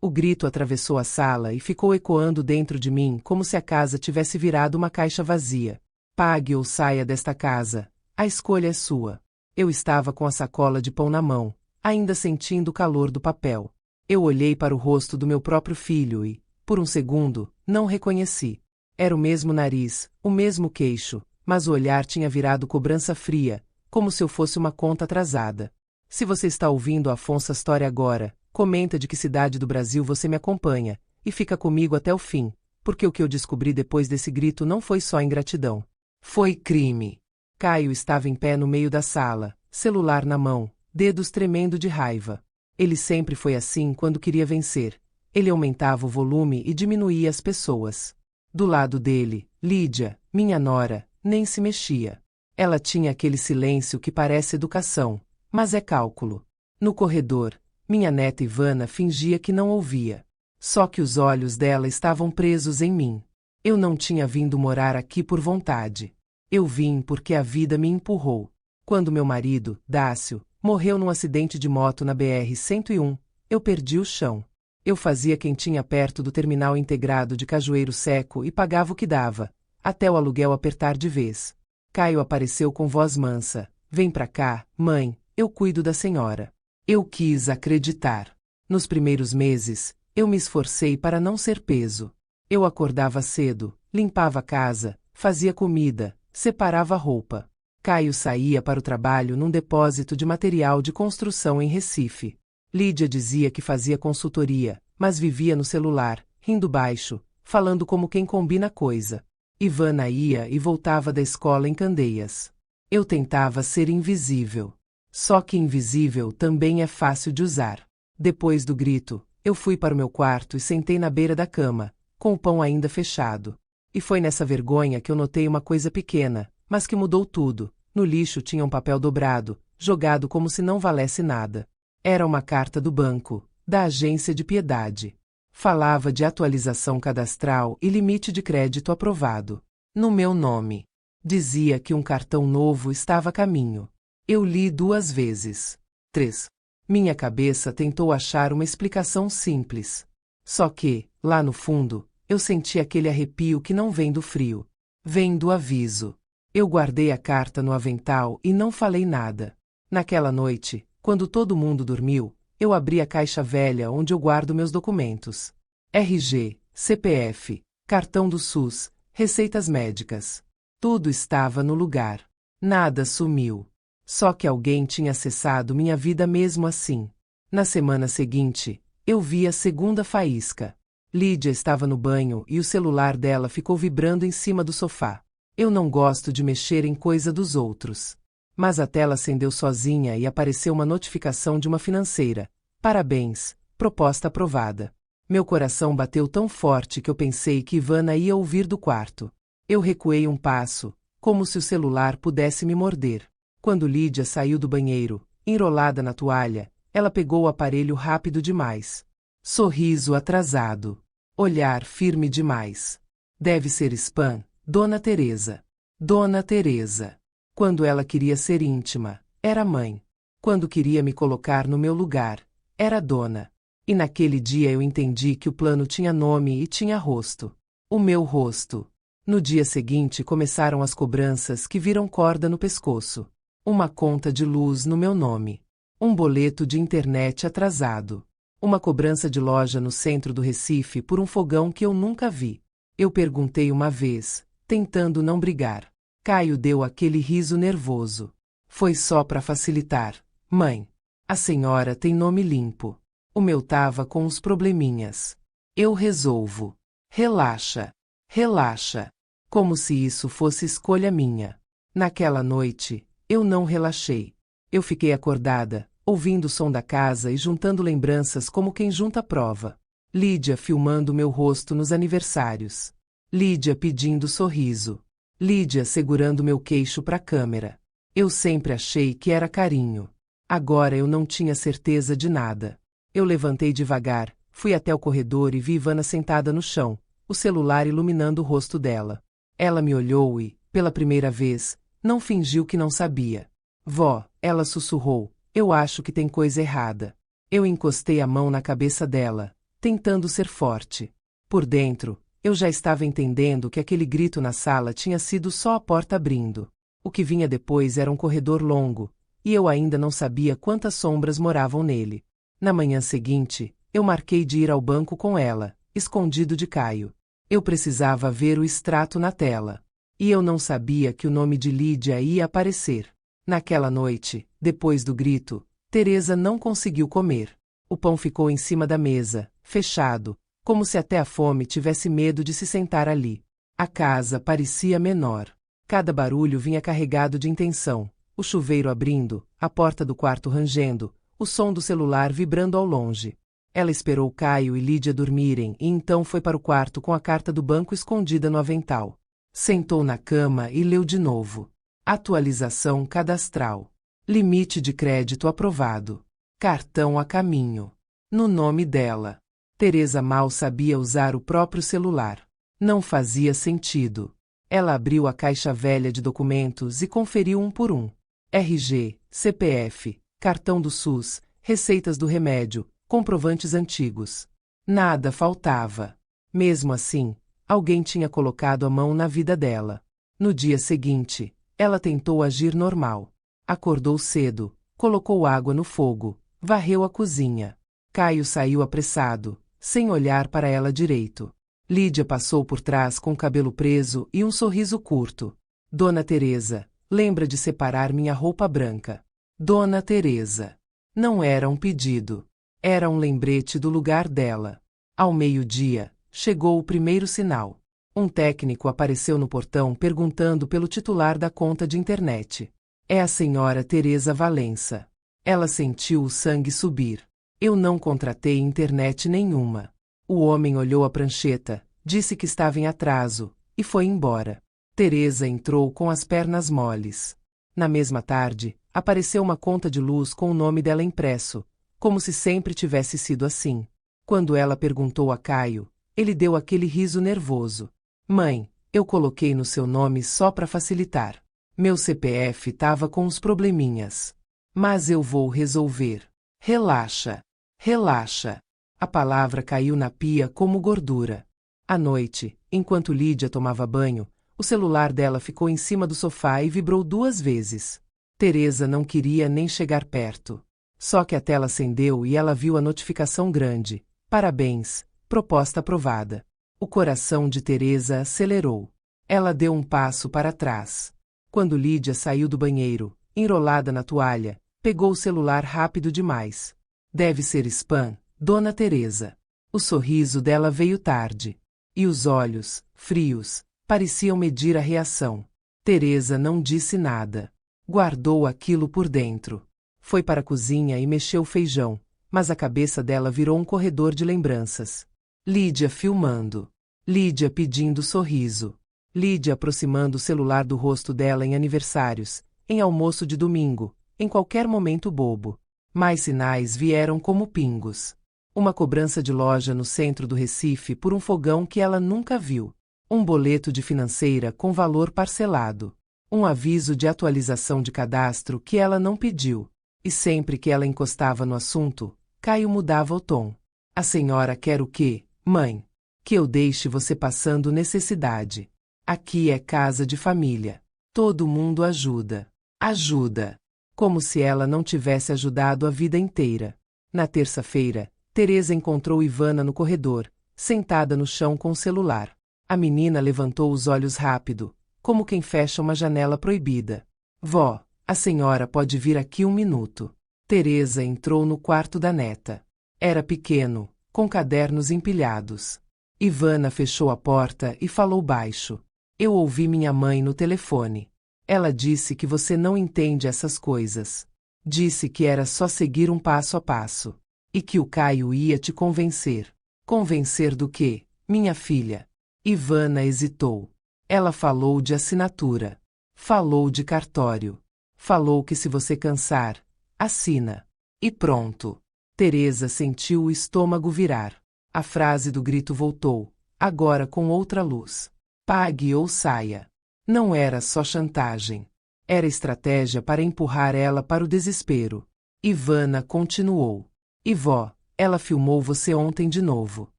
O grito atravessou a sala e ficou ecoando dentro de mim como se a casa tivesse virado uma caixa vazia. Pague ou saia desta casa. A escolha é sua. Eu estava com a sacola de pão na mão, ainda sentindo o calor do papel. Eu olhei para o rosto do meu próprio filho e, por um segundo, não o reconheci. Era o mesmo nariz, o mesmo queixo, mas o olhar tinha virado cobrança fria, como se eu fosse uma conta atrasada. Se você está ouvindo a Afonso Story agora, comenta de que cidade do Brasil você me acompanha, e fica comigo até o fim, porque o que eu descobri depois desse grito não foi só ingratidão. Foi crime. Caio estava em pé no meio da sala, celular na mão, dedos tremendo de raiva. Ele sempre foi assim quando queria vencer. Ele aumentava o volume e diminuía as pessoas. Do lado dele, Lídia, minha nora, nem se mexia. Ela tinha aquele silêncio que parece educação, mas é cálculo. No corredor, minha neta Ivana fingia que não ouvia. Só que os olhos dela estavam presos em mim. Eu não tinha vindo morar aqui por vontade. Eu vim porque a vida me empurrou. Quando meu marido, Dácio, morreu num acidente de moto na BR-101, eu perdi o chão. Eu fazia quentinha perto do terminal integrado de Cajueiro Seco e pagava o que dava, até o aluguel apertar de vez. Caio apareceu com voz mansa. Vem pra cá, mãe, eu cuido da senhora. Eu quis acreditar. Nos primeiros meses, eu me esforcei para não ser peso. Eu acordava cedo, limpava a casa, fazia comida, separava a roupa. Caio saía para o trabalho num depósito de material de construção em Recife. Lídia dizia que fazia consultoria, mas vivia no celular, rindo baixo, falando como quem combina coisa. Ivana ia e voltava da escola em Candeias. Eu tentava ser invisível. Só que invisível também é fácil de usar. Depois do grito, eu fui para o meu quarto e sentei na beira da cama, com o pão ainda fechado. E foi nessa vergonha que eu notei uma coisa pequena, mas que mudou tudo. No lixo tinha um papel dobrado, jogado como se não valesse nada. Era uma carta do banco, da agência de piedade. Falava de atualização cadastral e limite de crédito aprovado. No meu nome. Dizia que um cartão novo estava a caminho. Eu li 2 vezes. 3. Minha cabeça tentou achar uma explicação simples. Só que, lá no fundo, eu senti aquele arrepio que não vem do frio. Vem do aviso. Eu guardei a carta no avental e não falei nada. Naquela noite, quando todo mundo dormiu, eu abri a caixa velha onde eu guardo meus documentos. RG, CPF, cartão do SUS, receitas médicas. Tudo estava no lugar. Nada sumiu. Só que alguém tinha acessado minha vida mesmo assim. Na semana seguinte, eu vi a segunda faísca. Lídia estava no banho e o celular dela ficou vibrando em cima do sofá. Eu não gosto de mexer em coisa dos outros. Mas a tela acendeu sozinha e apareceu uma notificação de uma financeira. Parabéns, proposta aprovada. Meu coração bateu tão forte que eu pensei que Ivana ia ouvir do quarto. Eu recuei um passo, como se o celular pudesse me morder. Quando Lídia saiu do banheiro, enrolada na toalha, ela pegou o aparelho rápido demais. Sorriso atrasado. Olhar firme demais. Deve ser spam, Dona Teresa. Dona Teresa. Quando ela queria ser íntima, era mãe. Quando queria me colocar no meu lugar, era dona. E naquele dia eu entendi que o plano tinha nome e tinha rosto. O meu rosto. No dia seguinte começaram as cobranças que viram corda no pescoço. Uma conta de luz no meu nome. Um boleto de internet atrasado. Uma cobrança de loja no centro do Recife por um fogão que eu nunca vi. Eu perguntei uma vez, tentando não brigar. Caio deu aquele riso nervoso. Foi só para facilitar. Mãe, a senhora tem nome limpo. O meu tava com uns probleminhas. Eu resolvo. Relaxa. Relaxa. Como se isso fosse escolha minha. Naquela noite, eu não relaxei. Eu fiquei acordada, ouvindo o som da casa e juntando lembranças como quem junta prova. Lídia filmando meu rosto nos aniversários. Lídia pedindo sorriso. Lídia segurando meu queixo para a câmera. Eu sempre achei que era carinho. Agora eu não tinha certeza de nada. Eu levantei devagar, fui até o corredor e vi Ivana sentada no chão, o celular iluminando o rosto dela. Ela me olhou e, pela primeira vez, não fingiu que não sabia. Vó, ela sussurrou, eu acho que tem coisa errada. Eu encostei a mão na cabeça dela. tentando ser forte. Por dentro, eu já estava entendendo que aquele grito na sala tinha sido só a porta abrindo. O que vinha depois era um corredor longo, e eu ainda não sabia quantas sombras moravam nele. Na manhã seguinte, eu marquei de ir ao banco com ela, escondido de Caio. Eu precisava ver o extrato na tela. E eu não sabia que o nome de Lídia ia aparecer. Naquela noite, depois do grito, Teresa não conseguiu comer. O pão ficou em cima da mesa, fechado, como se até a fome tivesse medo de se sentar ali. A casa parecia menor. Cada barulho vinha carregado de intenção. O chuveiro abrindo, a porta do quarto rangendo, o som do celular vibrando ao longe. Ela esperou Caio e Lídia dormirem e então foi para o quarto com a carta do banco escondida no avental. Sentou na cama e leu de novo. Atualização cadastral. Limite de crédito aprovado. Cartão a caminho. No nome dela. Teresa mal sabia usar o próprio celular. Não fazia sentido. Ela abriu a caixa velha de documentos e conferiu um por um. RG, CPF, cartão do SUS, receitas do remédio, comprovantes antigos. Nada faltava. Mesmo assim, alguém tinha colocado a mão na vida dela. No dia seguinte, ela tentou agir normal. Acordou cedo, colocou água no fogo, varreu a cozinha. Caio saiu apressado, sem olhar para ela direito. Lídia passou por trás com o cabelo preso e um sorriso curto. Dona Teresa, lembra de separar minha roupa branca. Dona Teresa. Não era um pedido. Era um lembrete do lugar dela. Ao meio-dia, chegou o primeiro sinal. Um técnico apareceu no portão perguntando pelo titular da conta de internet. É a senhora Teresa Valença. Ela sentiu o sangue subir. Eu não contratei internet nenhuma. O homem olhou a prancheta, disse que estava em atraso, e foi embora. Teresa entrou com as pernas moles. Na mesma tarde, apareceu uma conta de luz com o nome dela impresso, como se sempre tivesse sido assim. Quando ela perguntou a Caio, ele deu aquele riso nervoso. Mãe, eu coloquei no seu nome só para facilitar. Meu CPF estava com uns probleminhas. Mas eu vou resolver. Relaxa. Relaxa. A palavra caiu na pia como gordura. À noite, enquanto Lídia tomava banho, o celular dela ficou em cima do sofá e vibrou 2 vezes. Teresa não queria nem chegar perto. Só que a tela acendeu e ela viu a notificação grande. Parabéns, proposta aprovada. O coração de Teresa acelerou. Ela deu um passo para trás. Quando Lídia saiu do banheiro, enrolada na toalha, pegou o celular rápido demais. Deve ser spam, Dona Teresa. O sorriso dela veio tarde. E os olhos, frios, pareciam medir a reação. Teresa não disse nada. Guardou aquilo por dentro. Foi para a cozinha e mexeu o feijão, mas a cabeça dela virou um corredor de lembranças. Lídia filmando. Lídia pedindo sorriso. Lídia aproximando o celular do rosto dela em aniversários, em almoço de domingo, em qualquer momento bobo. Mais sinais vieram como pingos. Uma cobrança de loja no centro do Recife por um fogão que ela nunca viu. Um boleto de financeira com valor parcelado. Um aviso de atualização de cadastro que ela não pediu. E sempre que ela encostava no assunto, Caio mudava o tom. A senhora quer o quê, mãe? Que eu deixe você passando necessidade. Aqui é casa de família. Todo mundo ajuda. Ajuda. Como se ela não tivesse ajudado a vida inteira. Na terça-feira, Teresa encontrou Ivana no corredor, sentada no chão com o celular. A menina levantou os olhos rápido, como quem fecha uma janela proibida. Vó, a senhora pode vir aqui 1 minuto. Teresa entrou no quarto da neta. Era pequeno, com cadernos empilhados. Ivana fechou a porta e falou baixo. Eu ouvi minha mãe no telefone. Ela disse que você não entende essas coisas. Disse que era só seguir um passo a passo. E que o Caio ia te convencer. Convencer do quê, minha filha? Ivana hesitou. Ela falou de assinatura. Falou de cartório. Falou que se você cansar, assina. E pronto. Teresa sentiu o estômago virar. A frase do grito voltou, agora com outra luz. Pague ou saia. Não era só chantagem. Era estratégia para empurrar ela para o desespero. Ivana continuou. E vó, Ela filmou você ontem de novo.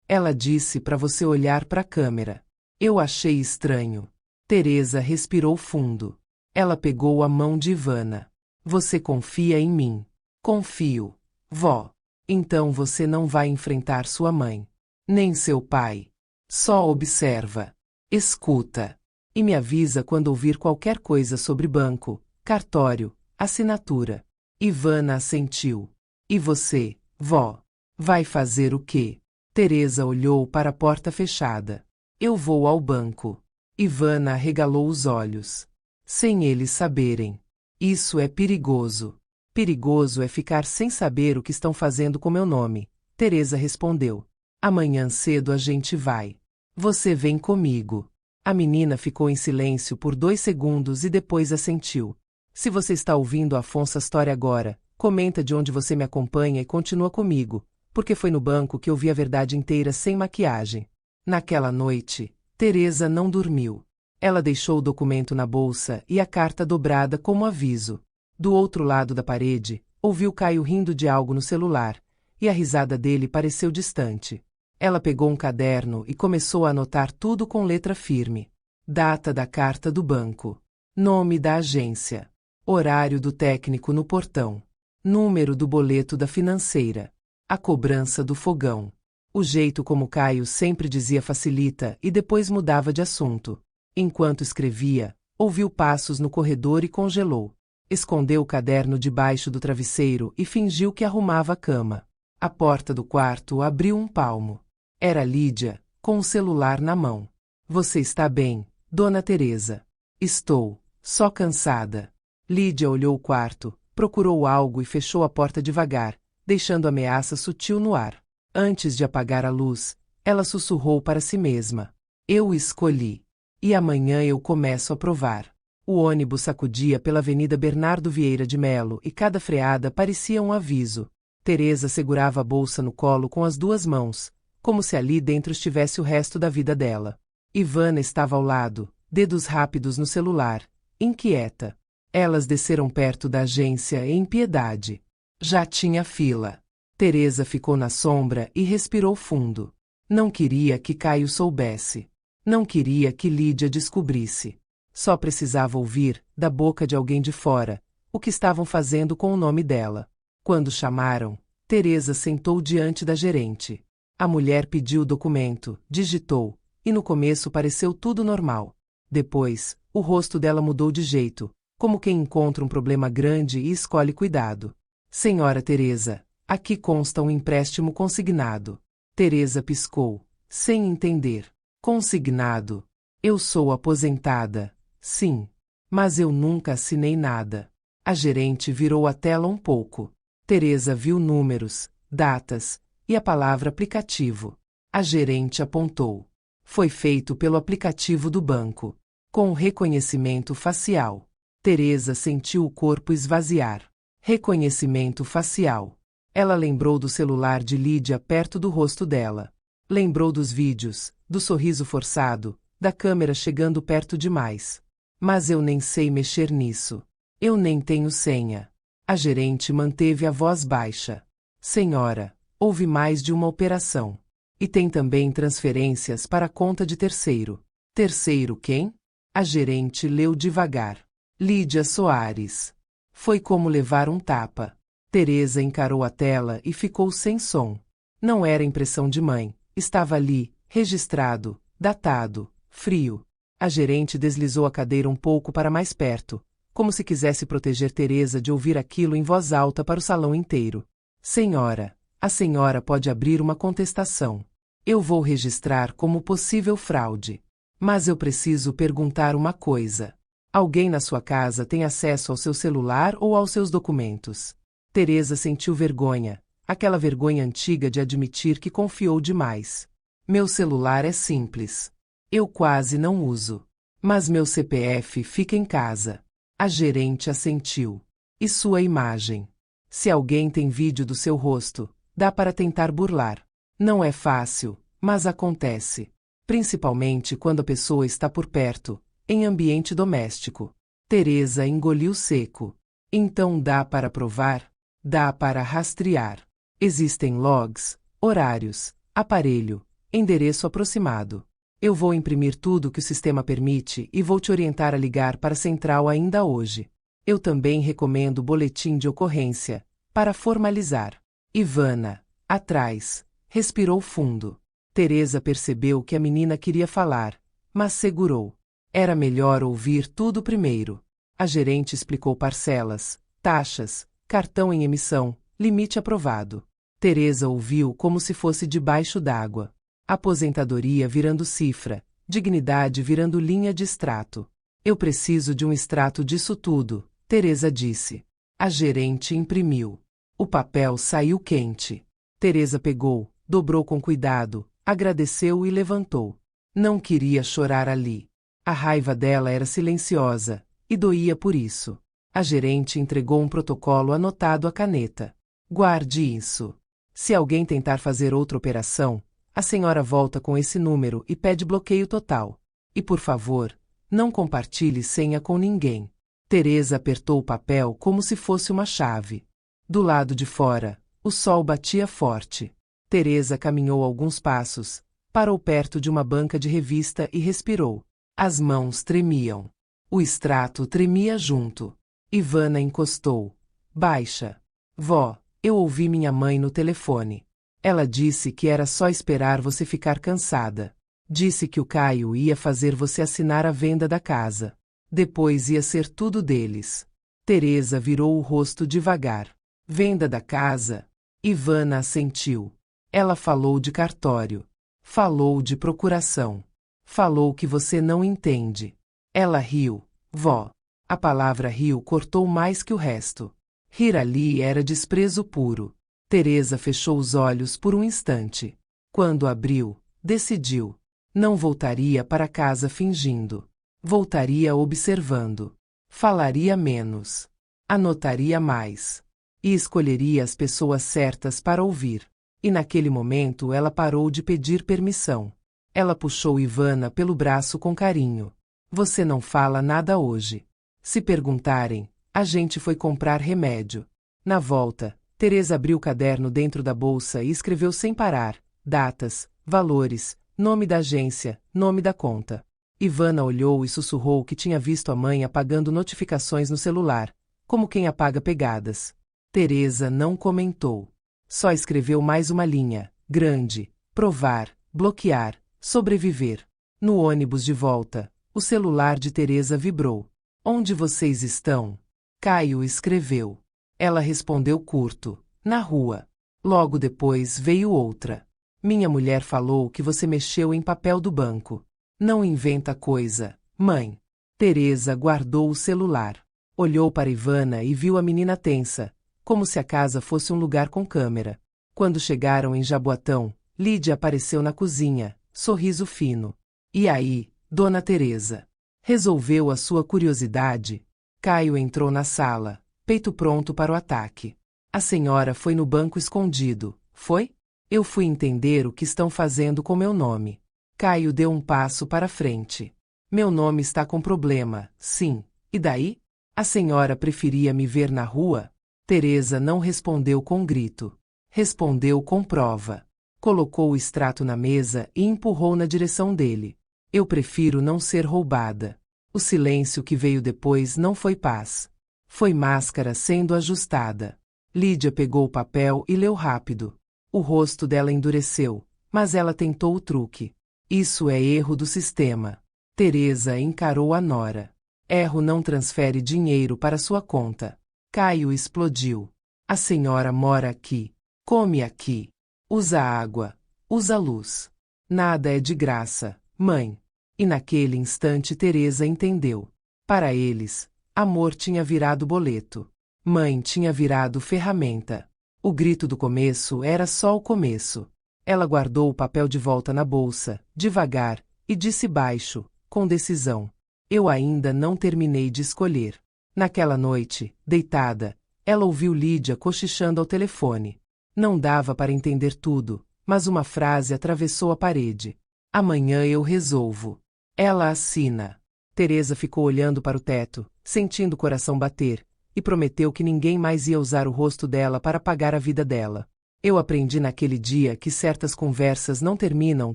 Ela disse para você olhar para a câmera. Eu achei estranho. Teresa respirou fundo. Ela pegou a mão de Ivana. Você confia em mim? Confio, vó. Então você não vai enfrentar sua mãe. Nem seu pai. Só observa. Escuta. E me avisa quando ouvir qualquer coisa sobre banco, cartório, assinatura. Ivana assentiu. E você, vó? Vai fazer o quê? Teresa olhou para a porta fechada. Eu vou ao banco. Ivana arregalou os olhos. Sem eles saberem. Isso é perigoso. Perigoso é ficar sem saber o que estão fazendo com meu nome. Teresa respondeu. Amanhã cedo a gente vai. Você vem comigo. A menina ficou em silêncio por 2 segundos e depois assentiu. Se você está ouvindo Afonso Astori agora, comenta de onde você me acompanha e continua comigo, porque foi no banco que eu vi a verdade inteira sem maquiagem. Naquela noite, Teresa não dormiu. Ela deixou o documento na bolsa e a carta dobrada como aviso. Do outro lado da parede, ouviu Caio rindo de algo no celular, e a risada dele pareceu distante. Ela pegou um caderno e começou a anotar tudo com letra firme. Data da carta do banco. Nome da agência. Horário do técnico no portão. Número do boleto da financeira. A cobrança do fogão. O jeito como Caio sempre dizia facilita e depois mudava de assunto. Enquanto escrevia, ouviu passos no corredor e congelou. Escondeu o caderno debaixo do travesseiro e fingiu que arrumava a cama. A porta do quarto abriu um palmo. Era Lídia, com o celular na mão. Você está bem, Dona Teresa? Estou, só cansada. Lídia olhou o quarto, procurou algo e fechou a porta devagar, deixando ameaça sutil no ar. Antes de apagar a luz, ela sussurrou para si mesma. Eu escolhi. E amanhã eu começo a provar. O ônibus sacudia pela Avenida Bernardo Vieira de Melo e cada freada parecia um aviso. Teresa segurava a bolsa no colo com as 2 mãos, como se ali dentro estivesse o resto da vida dela. Ivana estava ao lado, dedos rápidos no celular, inquieta. Elas desceram perto da agência em Piedade. Já tinha fila. Teresa ficou na sombra e respirou fundo. Não queria que Caio soubesse. Não queria que Lídia descobrisse. Só precisava ouvir, da boca de alguém de fora, o que estavam fazendo com o nome dela. Quando chamaram, Teresa sentou diante da gerente. A mulher pediu o documento, digitou, e no começo pareceu tudo normal. Depois, o rosto dela mudou de jeito, como quem encontra um problema grande e escolhe cuidado. Senhora Teresa, aqui consta um empréstimo consignado. Teresa piscou, sem entender. Consignado? Eu sou aposentada. Sim. Mas eu nunca assinei nada. A gerente virou a tela um pouco. Teresa viu números, datas, e a palavra aplicativo. A gerente apontou. Foi feito pelo aplicativo do banco. Com reconhecimento facial. Teresa sentiu o corpo esvaziar. Reconhecimento facial. Ela lembrou do celular de Lídia perto do rosto dela. Lembrou dos vídeos, do sorriso forçado, da câmera chegando perto demais. Mas eu nem sei mexer nisso. Eu nem tenho senha. A gerente manteve a voz baixa. Senhora, houve mais de uma operação. E tem também transferências para a conta de terceiro. Terceiro quem? A gerente leu devagar. Lídia Soares. Foi como levar um tapa. Teresa encarou a tela e ficou sem som. Não era impressão de mãe. Estava ali, registrado, datado, frio. A gerente deslizou a cadeira um pouco para mais perto, como se quisesse proteger Teresa de ouvir aquilo em voz alta para o salão inteiro. Senhora, a senhora pode abrir uma contestação. Eu vou registrar como possível fraude. Mas eu preciso perguntar uma coisa. Alguém na sua casa tem acesso ao seu celular ou aos seus documentos? Teresa sentiu vergonha, aquela vergonha antiga de admitir que confiou demais. Meu celular é simples. Eu quase não uso. Mas meu CPF fica em casa. A gerente assentiu. E sua imagem? Se alguém tem vídeo do seu rosto, dá para tentar burlar. Não é fácil, mas acontece. Principalmente quando a pessoa está por perto, em ambiente doméstico. Teresa engoliu seco. Então dá para provar? Dá para rastrear. Existem logs, horários, aparelho, endereço aproximado. Eu vou imprimir tudo que o sistema permite e vou te orientar a ligar para a central ainda hoje. Eu também recomendo o boletim de ocorrência, para formalizar. Ivana, atrás, respirou fundo. Teresa percebeu que a menina queria falar, mas segurou. Era melhor ouvir tudo primeiro. A gerente explicou parcelas, taxas, cartão em emissão, limite aprovado. Teresa ouviu como se fosse debaixo d'água. Aposentadoria virando cifra, dignidade virando linha de extrato. Eu preciso de um extrato disso tudo, Teresa disse. A gerente imprimiu. O papel saiu quente. Teresa pegou, dobrou com cuidado, agradeceu e levantou. Não queria chorar ali. A raiva dela era silenciosa, e doía por isso. A gerente entregou um protocolo anotado à caneta. Guarde isso. Se alguém tentar fazer outra operação, a senhora volta com esse número e pede bloqueio total. E por favor, não compartilhe senha com ninguém. Teresa apertou o papel como se fosse uma chave. Do lado de fora, o sol batia forte. Teresa caminhou alguns passos, parou perto de uma banca de revista e respirou. As mãos tremiam. O extrato tremia junto. Ivana encostou. Baixa. Vó, eu ouvi minha mãe no telefone. Ela disse que era só esperar você ficar cansada. Disse que o Caio ia fazer você assinar a venda da casa. Depois ia ser tudo deles. Teresa virou o rosto devagar. Venda da casa? Ivana assentiu. Ela falou de cartório. Falou de procuração. Falou que você não entende. Ela riu. Vó. A palavra riu cortou mais que o resto. Rir ali era desprezo puro. Teresa fechou os olhos por um instante. Quando abriu, decidiu. Não voltaria para casa fingindo. Voltaria observando. Falaria menos. Anotaria mais. E escolheria as pessoas certas para ouvir. E naquele momento ela parou de pedir permissão. Ela puxou Ivana pelo braço com carinho. Você não fala nada hoje. Se perguntarem, a gente foi comprar remédio. Na volta, Teresa abriu o caderno dentro da bolsa e escreveu sem parar, datas, valores, nome da agência, nome da conta. Ivana olhou e sussurrou que tinha visto a mãe apagando notificações no celular, como quem apaga pegadas. Teresa não comentou. Só escreveu mais uma linha, grande, provar, bloquear, sobreviver. No ônibus de volta, o celular de Teresa vibrou. Onde vocês estão? Caio escreveu. Ela respondeu curto. Na rua. Logo depois veio outra. Minha mulher falou que você mexeu em papel do banco. Não inventa coisa, mãe. Teresa guardou o celular. Olhou para Ivana e viu a menina tensa, como se a casa fosse um lugar com câmera. Quando chegaram em Jaboatão, Lídia apareceu na cozinha, sorriso fino. E aí, Dona Teresa? Resolveu a sua curiosidade? Caio entrou na sala, peito pronto para o ataque. A senhora foi no banco escondido, foi? Eu fui entender o que estão fazendo com meu nome. Caio deu um passo para frente. Meu nome está com problema, sim. E daí? A senhora preferia me ver na rua? Teresa não respondeu com grito. Respondeu com prova. Colocou o extrato na mesa e empurrou na direção dele. Eu prefiro não ser roubada. O silêncio que veio depois não foi paz. Foi máscara sendo ajustada. Lídia pegou o papel e leu rápido. O rosto dela endureceu, mas ela tentou o truque. Isso é erro do sistema. Teresa encarou a nora. Erro não transfere dinheiro para sua conta. Caio explodiu. A senhora mora aqui. Come aqui. Usa água. Usa luz. Nada é de graça, mãe. E naquele instante Teresa entendeu. Para eles, amor tinha virado boleto. Mãe tinha virado ferramenta. O grito do começo era só o começo. Ela guardou o papel de volta na bolsa, devagar, e disse baixo, com decisão. Eu ainda não terminei de escolher. Naquela noite, deitada, ela ouviu Lídia cochichando ao telefone. Não dava para entender tudo, mas uma frase atravessou a parede. Amanhã eu resolvo. Ela assina. Teresa ficou olhando para o teto, sentindo o coração bater, e prometeu que ninguém mais ia usar o rosto dela para apagar a vida dela. Eu aprendi naquele dia que certas conversas não terminam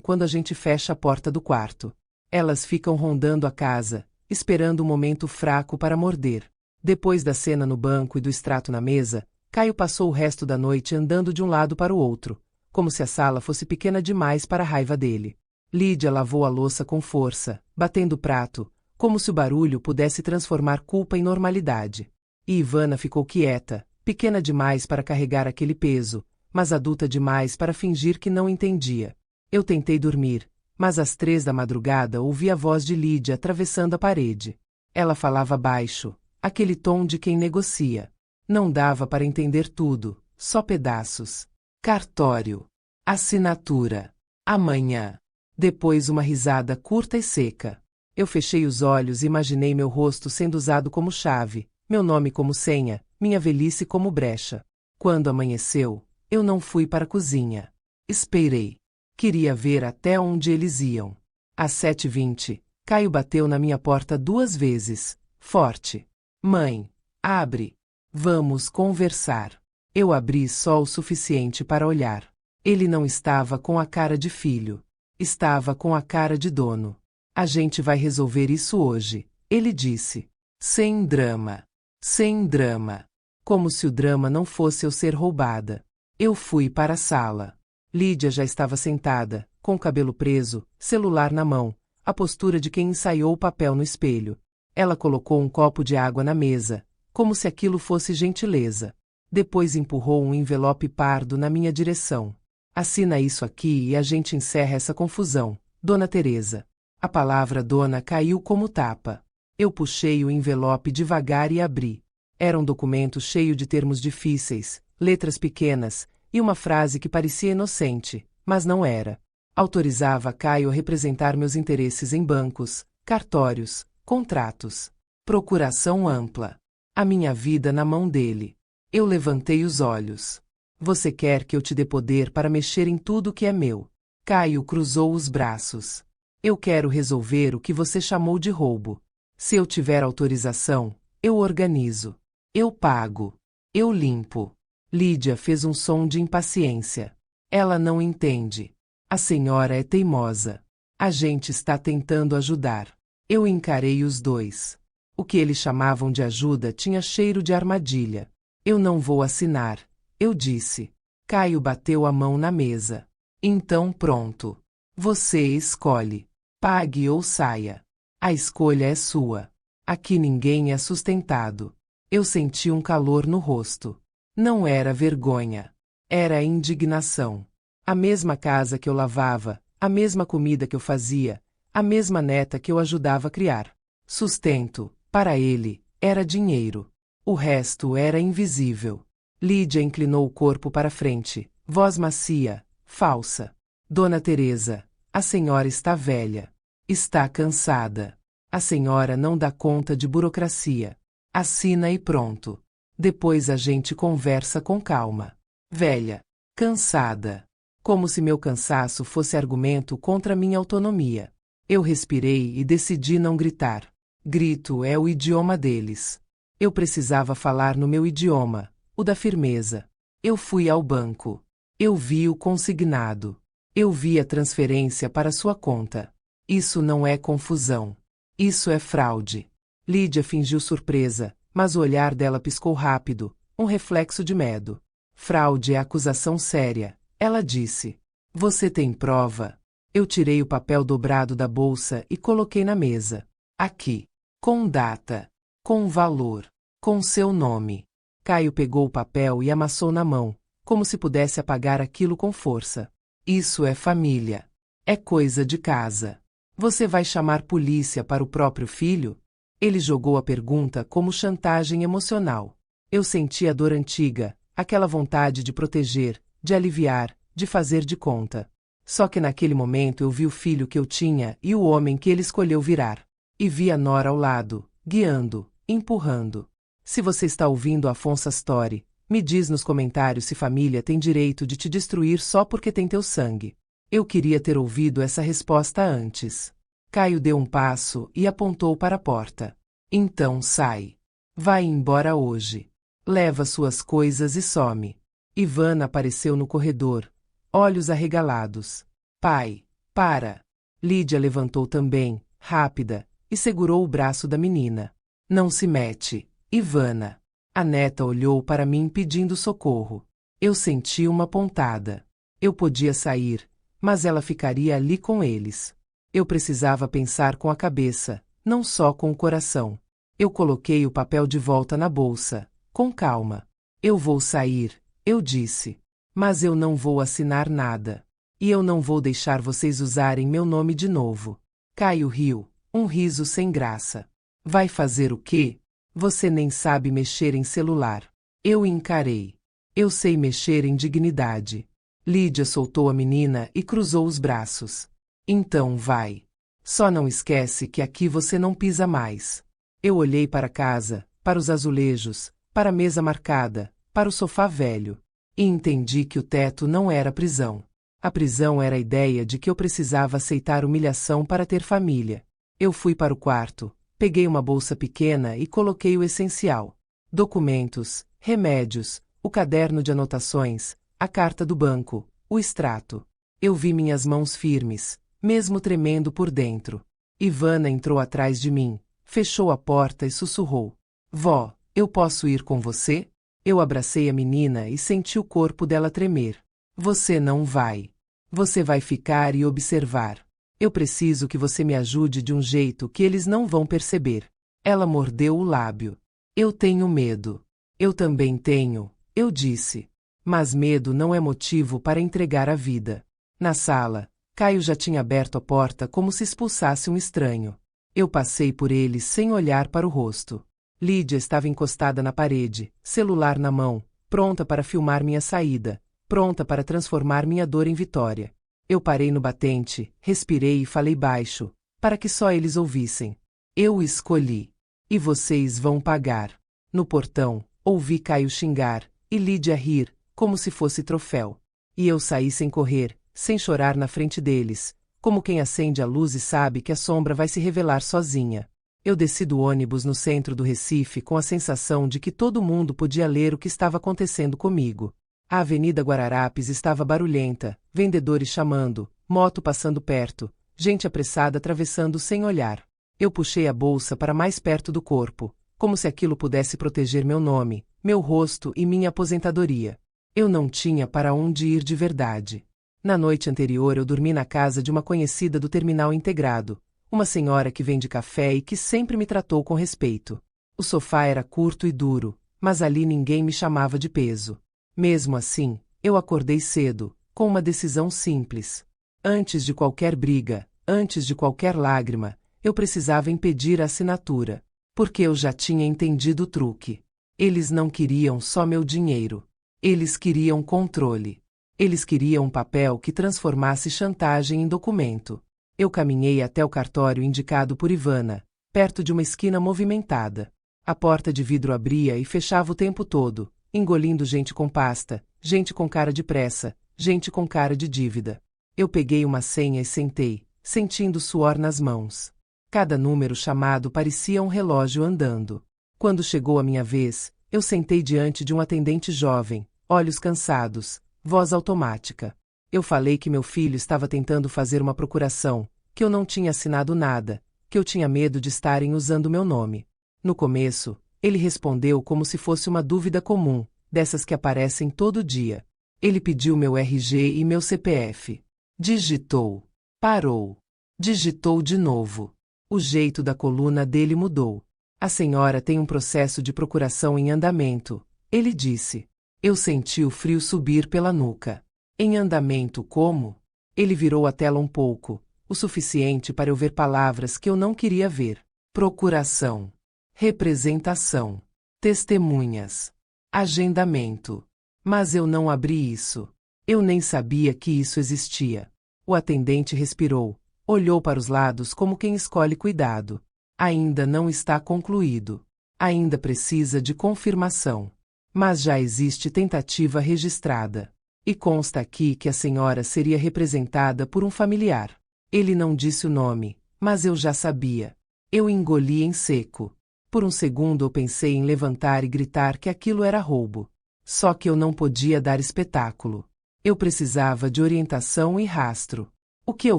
quando a gente fecha a porta do quarto. Elas ficam rondando a casa, esperando um momento fraco para morder. Depois da cena no banco e do extrato na mesa, Caio passou o resto da noite andando de um lado para o outro, como se a sala fosse pequena demais para a raiva dele. Lídia lavou a louça com força, batendo o prato, como se o barulho pudesse transformar culpa em normalidade. E Ivana ficou quieta, pequena demais para carregar aquele peso, mas adulta demais para fingir que não entendia. Eu tentei dormir, mas às 3 da madrugada ouvi a voz de Lídia atravessando a parede. Ela falava baixo, aquele tom de quem negocia. Não dava para entender tudo, só pedaços. Cartório. Assinatura. Amanhã. Depois uma risada curta e seca. Eu fechei os olhos e imaginei meu rosto sendo usado como chave, meu nome como senha, minha velhice como brecha. Quando amanheceu, eu não fui para a cozinha. Esperei. Queria ver até onde eles iam. Às 7h20, Caio bateu na minha porta 2 vezes, forte. Mãe, abre. Vamos conversar. Eu abri só o suficiente para olhar. Ele não estava com a cara de filho. Estava com a cara de dono. A gente vai resolver isso hoje, ele disse. Sem drama. Sem drama. Como se o drama não fosse eu ser roubada. Eu fui para a sala. Lídia já estava sentada, com o cabelo preso, celular na mão, a postura de quem ensaiou o papel no espelho. Ela colocou um copo de água na mesa, como se aquilo fosse gentileza. Depois empurrou um envelope pardo na minha direção. Assina isso aqui e a gente encerra essa confusão, Dona Teresa. A palavra dona caiu como tapa. Eu puxei o envelope devagar e abri. Era um documento cheio de termos difíceis, letras pequenas, e uma frase que parecia inocente, mas não era. Autorizava Caio a representar meus interesses em bancos, cartórios, contratos. Procuração ampla. A minha vida na mão dele. Eu levantei os olhos. Você quer que eu te dê poder para mexer em tudo que é meu? Caio cruzou os braços. Eu quero resolver o que você chamou de roubo. Se eu tiver autorização, eu organizo. Eu pago. Eu limpo. Lídia fez um som de impaciência. Ela não entende. A senhora é teimosa. A gente está tentando ajudar. Eu encarei os dois. O que eles chamavam de ajuda tinha cheiro de armadilha. Eu não vou assinar, eu disse. Caio bateu a mão na mesa. Então pronto. Você escolhe. Pague ou saia. A escolha é sua. Aqui ninguém é sustentado. Eu senti um calor no rosto. Não era vergonha. Era indignação. A mesma casa que eu lavava, a mesma comida que eu fazia, a mesma neta que eu ajudava a criar. Sustento, para ele, era dinheiro. O resto era invisível. Lídia inclinou o corpo para frente, voz macia, falsa. Dona Teresa, a senhora está velha. Está cansada. A senhora não dá conta de burocracia. Assina e pronto. Depois a gente conversa com calma. Velha. Cansada. Como se meu cansaço fosse argumento contra minha autonomia. Eu respirei e decidi não gritar. Grito é o idioma deles. Eu precisava falar no meu idioma, o da firmeza. Eu fui ao banco. Eu vi o consignado. Eu vi a transferência para sua conta. Isso não é confusão. Isso é fraude. Lídia fingiu surpresa, mas o olhar dela piscou rápido, um reflexo de medo. Fraude é acusação séria, ela disse. Você tem prova? Eu tirei o papel dobrado da bolsa e coloquei na mesa. Aqui. Com data. Com valor. Com seu nome. Caio pegou o papel e amassou na mão, como se pudesse apagar aquilo com força. Isso é família. É coisa de casa. Você vai chamar polícia para o próprio filho? Ele jogou a pergunta como chantagem emocional. Eu senti a dor antiga, aquela vontade de proteger, de aliviar, de fazer de conta. Só que naquele momento eu vi o filho que eu tinha e o homem que ele escolheu virar. E vi a Nora ao lado, guiando, empurrando. Se você está ouvindo a Afonso Astori, me diz nos comentários se família tem direito de te destruir só porque tem teu sangue. Eu queria ter ouvido essa resposta antes. Caio deu um passo e apontou para a porta. Então sai. Vai embora hoje. Leva suas coisas e some. Ivana apareceu no corredor, olhos arregalados. Pai, para! Lídia levantou também, rápida, e segurou o braço da menina. Não se mete, Ivana. A neta olhou para mim pedindo socorro. Eu senti uma pontada. Eu podia sair, mas ela ficaria ali com eles. Eu precisava pensar com a cabeça, não só com o coração. Eu coloquei o papel de volta na bolsa, com calma. Eu vou sair, eu disse. Mas eu não vou assinar nada. E eu não vou deixar vocês usarem meu nome de novo. Caio riu, um riso sem graça. Vai fazer o quê? Você nem sabe mexer em celular. Eu encarei. Eu sei mexer em dignidade. Lídia soltou a menina e cruzou os braços. Então vai. Só não esquece que aqui você não pisa mais. Eu olhei para a casa, para os azulejos, para a mesa marcada, para o sofá velho. E entendi que o teto não era prisão. A prisão era a ideia de que eu precisava aceitar humilhação para ter família. Eu fui para o quarto, peguei uma bolsa pequena e coloquei o essencial. Documentos, remédios, o caderno de anotações, a carta do banco, o extrato. Eu vi minhas mãos firmes, mesmo tremendo por dentro. Ivana entrou atrás de mim, fechou a porta e sussurrou. Vó, eu posso ir com você? Eu abracei a menina e senti o corpo dela tremer. Você não vai. Você vai ficar e observar. Eu preciso que você me ajude de um jeito que eles não vão perceber. Ela mordeu o lábio. Eu tenho medo. Eu também tenho, eu disse. Mas medo não é motivo para entregar a vida. Na sala, Caio já tinha aberto a porta como se expulsasse um estranho. Eu passei por ele sem olhar para o rosto. Lídia estava encostada na parede, celular na mão, pronta para filmar minha saída, pronta para transformar minha dor em vitória. Eu parei no batente, respirei e falei baixo, para que só eles ouvissem. Eu escolhi. E vocês vão pagar. No portão, ouvi Caio xingar, e Lídia rir, como se fosse troféu. E eu saí sem correr, sem chorar na frente deles, como quem acende a luz e sabe que a sombra vai se revelar sozinha. Eu desci do ônibus no centro do Recife com a sensação de que todo mundo podia ler o que estava acontecendo comigo. A Avenida Guararapes estava barulhenta, vendedores chamando, moto passando perto, gente apressada atravessando sem olhar. Eu puxei a bolsa para mais perto do corpo, como se aquilo pudesse proteger meu nome, meu rosto e minha aposentadoria. Eu não tinha para onde ir de verdade. Na noite anterior eu dormi na casa de uma conhecida do terminal integrado, uma senhora que vende café e que sempre me tratou com respeito. O sofá era curto e duro, mas ali ninguém me chamava de peso. Mesmo assim, eu acordei cedo, com uma decisão simples. Antes de qualquer briga, antes de qualquer lágrima, eu precisava impedir a assinatura, porque eu já tinha entendido o truque. Eles não queriam só meu dinheiro. Eles queriam controle. Eles queriam um papel que transformasse chantagem em documento. Eu caminhei até o cartório indicado por Ivana, perto de uma esquina movimentada. A porta de vidro abria e fechava o tempo todo, engolindo gente com pasta, gente com cara de pressa, gente com cara de dívida. Eu peguei uma senha e sentei, sentindo suor nas mãos. Cada número chamado parecia um relógio andando. Quando chegou a minha vez, eu sentei diante de um atendente jovem, olhos cansados, voz automática. Eu falei que meu filho estava tentando fazer uma procuração, que eu não tinha assinado nada, que eu tinha medo de estarem usando meu nome. No começo, ele respondeu como se fosse uma dúvida comum, dessas que aparecem todo dia. Ele pediu meu RG e meu CPF. Digitou. Parou. Digitou de novo. O jeito da coluna dele mudou. A senhora tem um processo de procuração em andamento, ele disse. Eu senti o frio subir pela nuca. Em andamento como? Ele virou a tela um pouco, o suficiente para eu ver palavras que eu não queria ver. Procuração. Representação. Testemunhas. Agendamento. Mas eu não abri isso. Eu nem sabia que isso existia. O atendente respirou, olhou para os lados como quem escolhe cuidado. Ainda não está concluído. Ainda precisa de confirmação. Mas já existe tentativa registrada. E consta aqui que a senhora seria representada por um familiar. Ele não disse o nome, mas eu já sabia. Eu engoli em seco. Por um segundo eu pensei em levantar e gritar que aquilo era roubo. Só que eu não podia dar espetáculo. Eu precisava de orientação e rastro. O que eu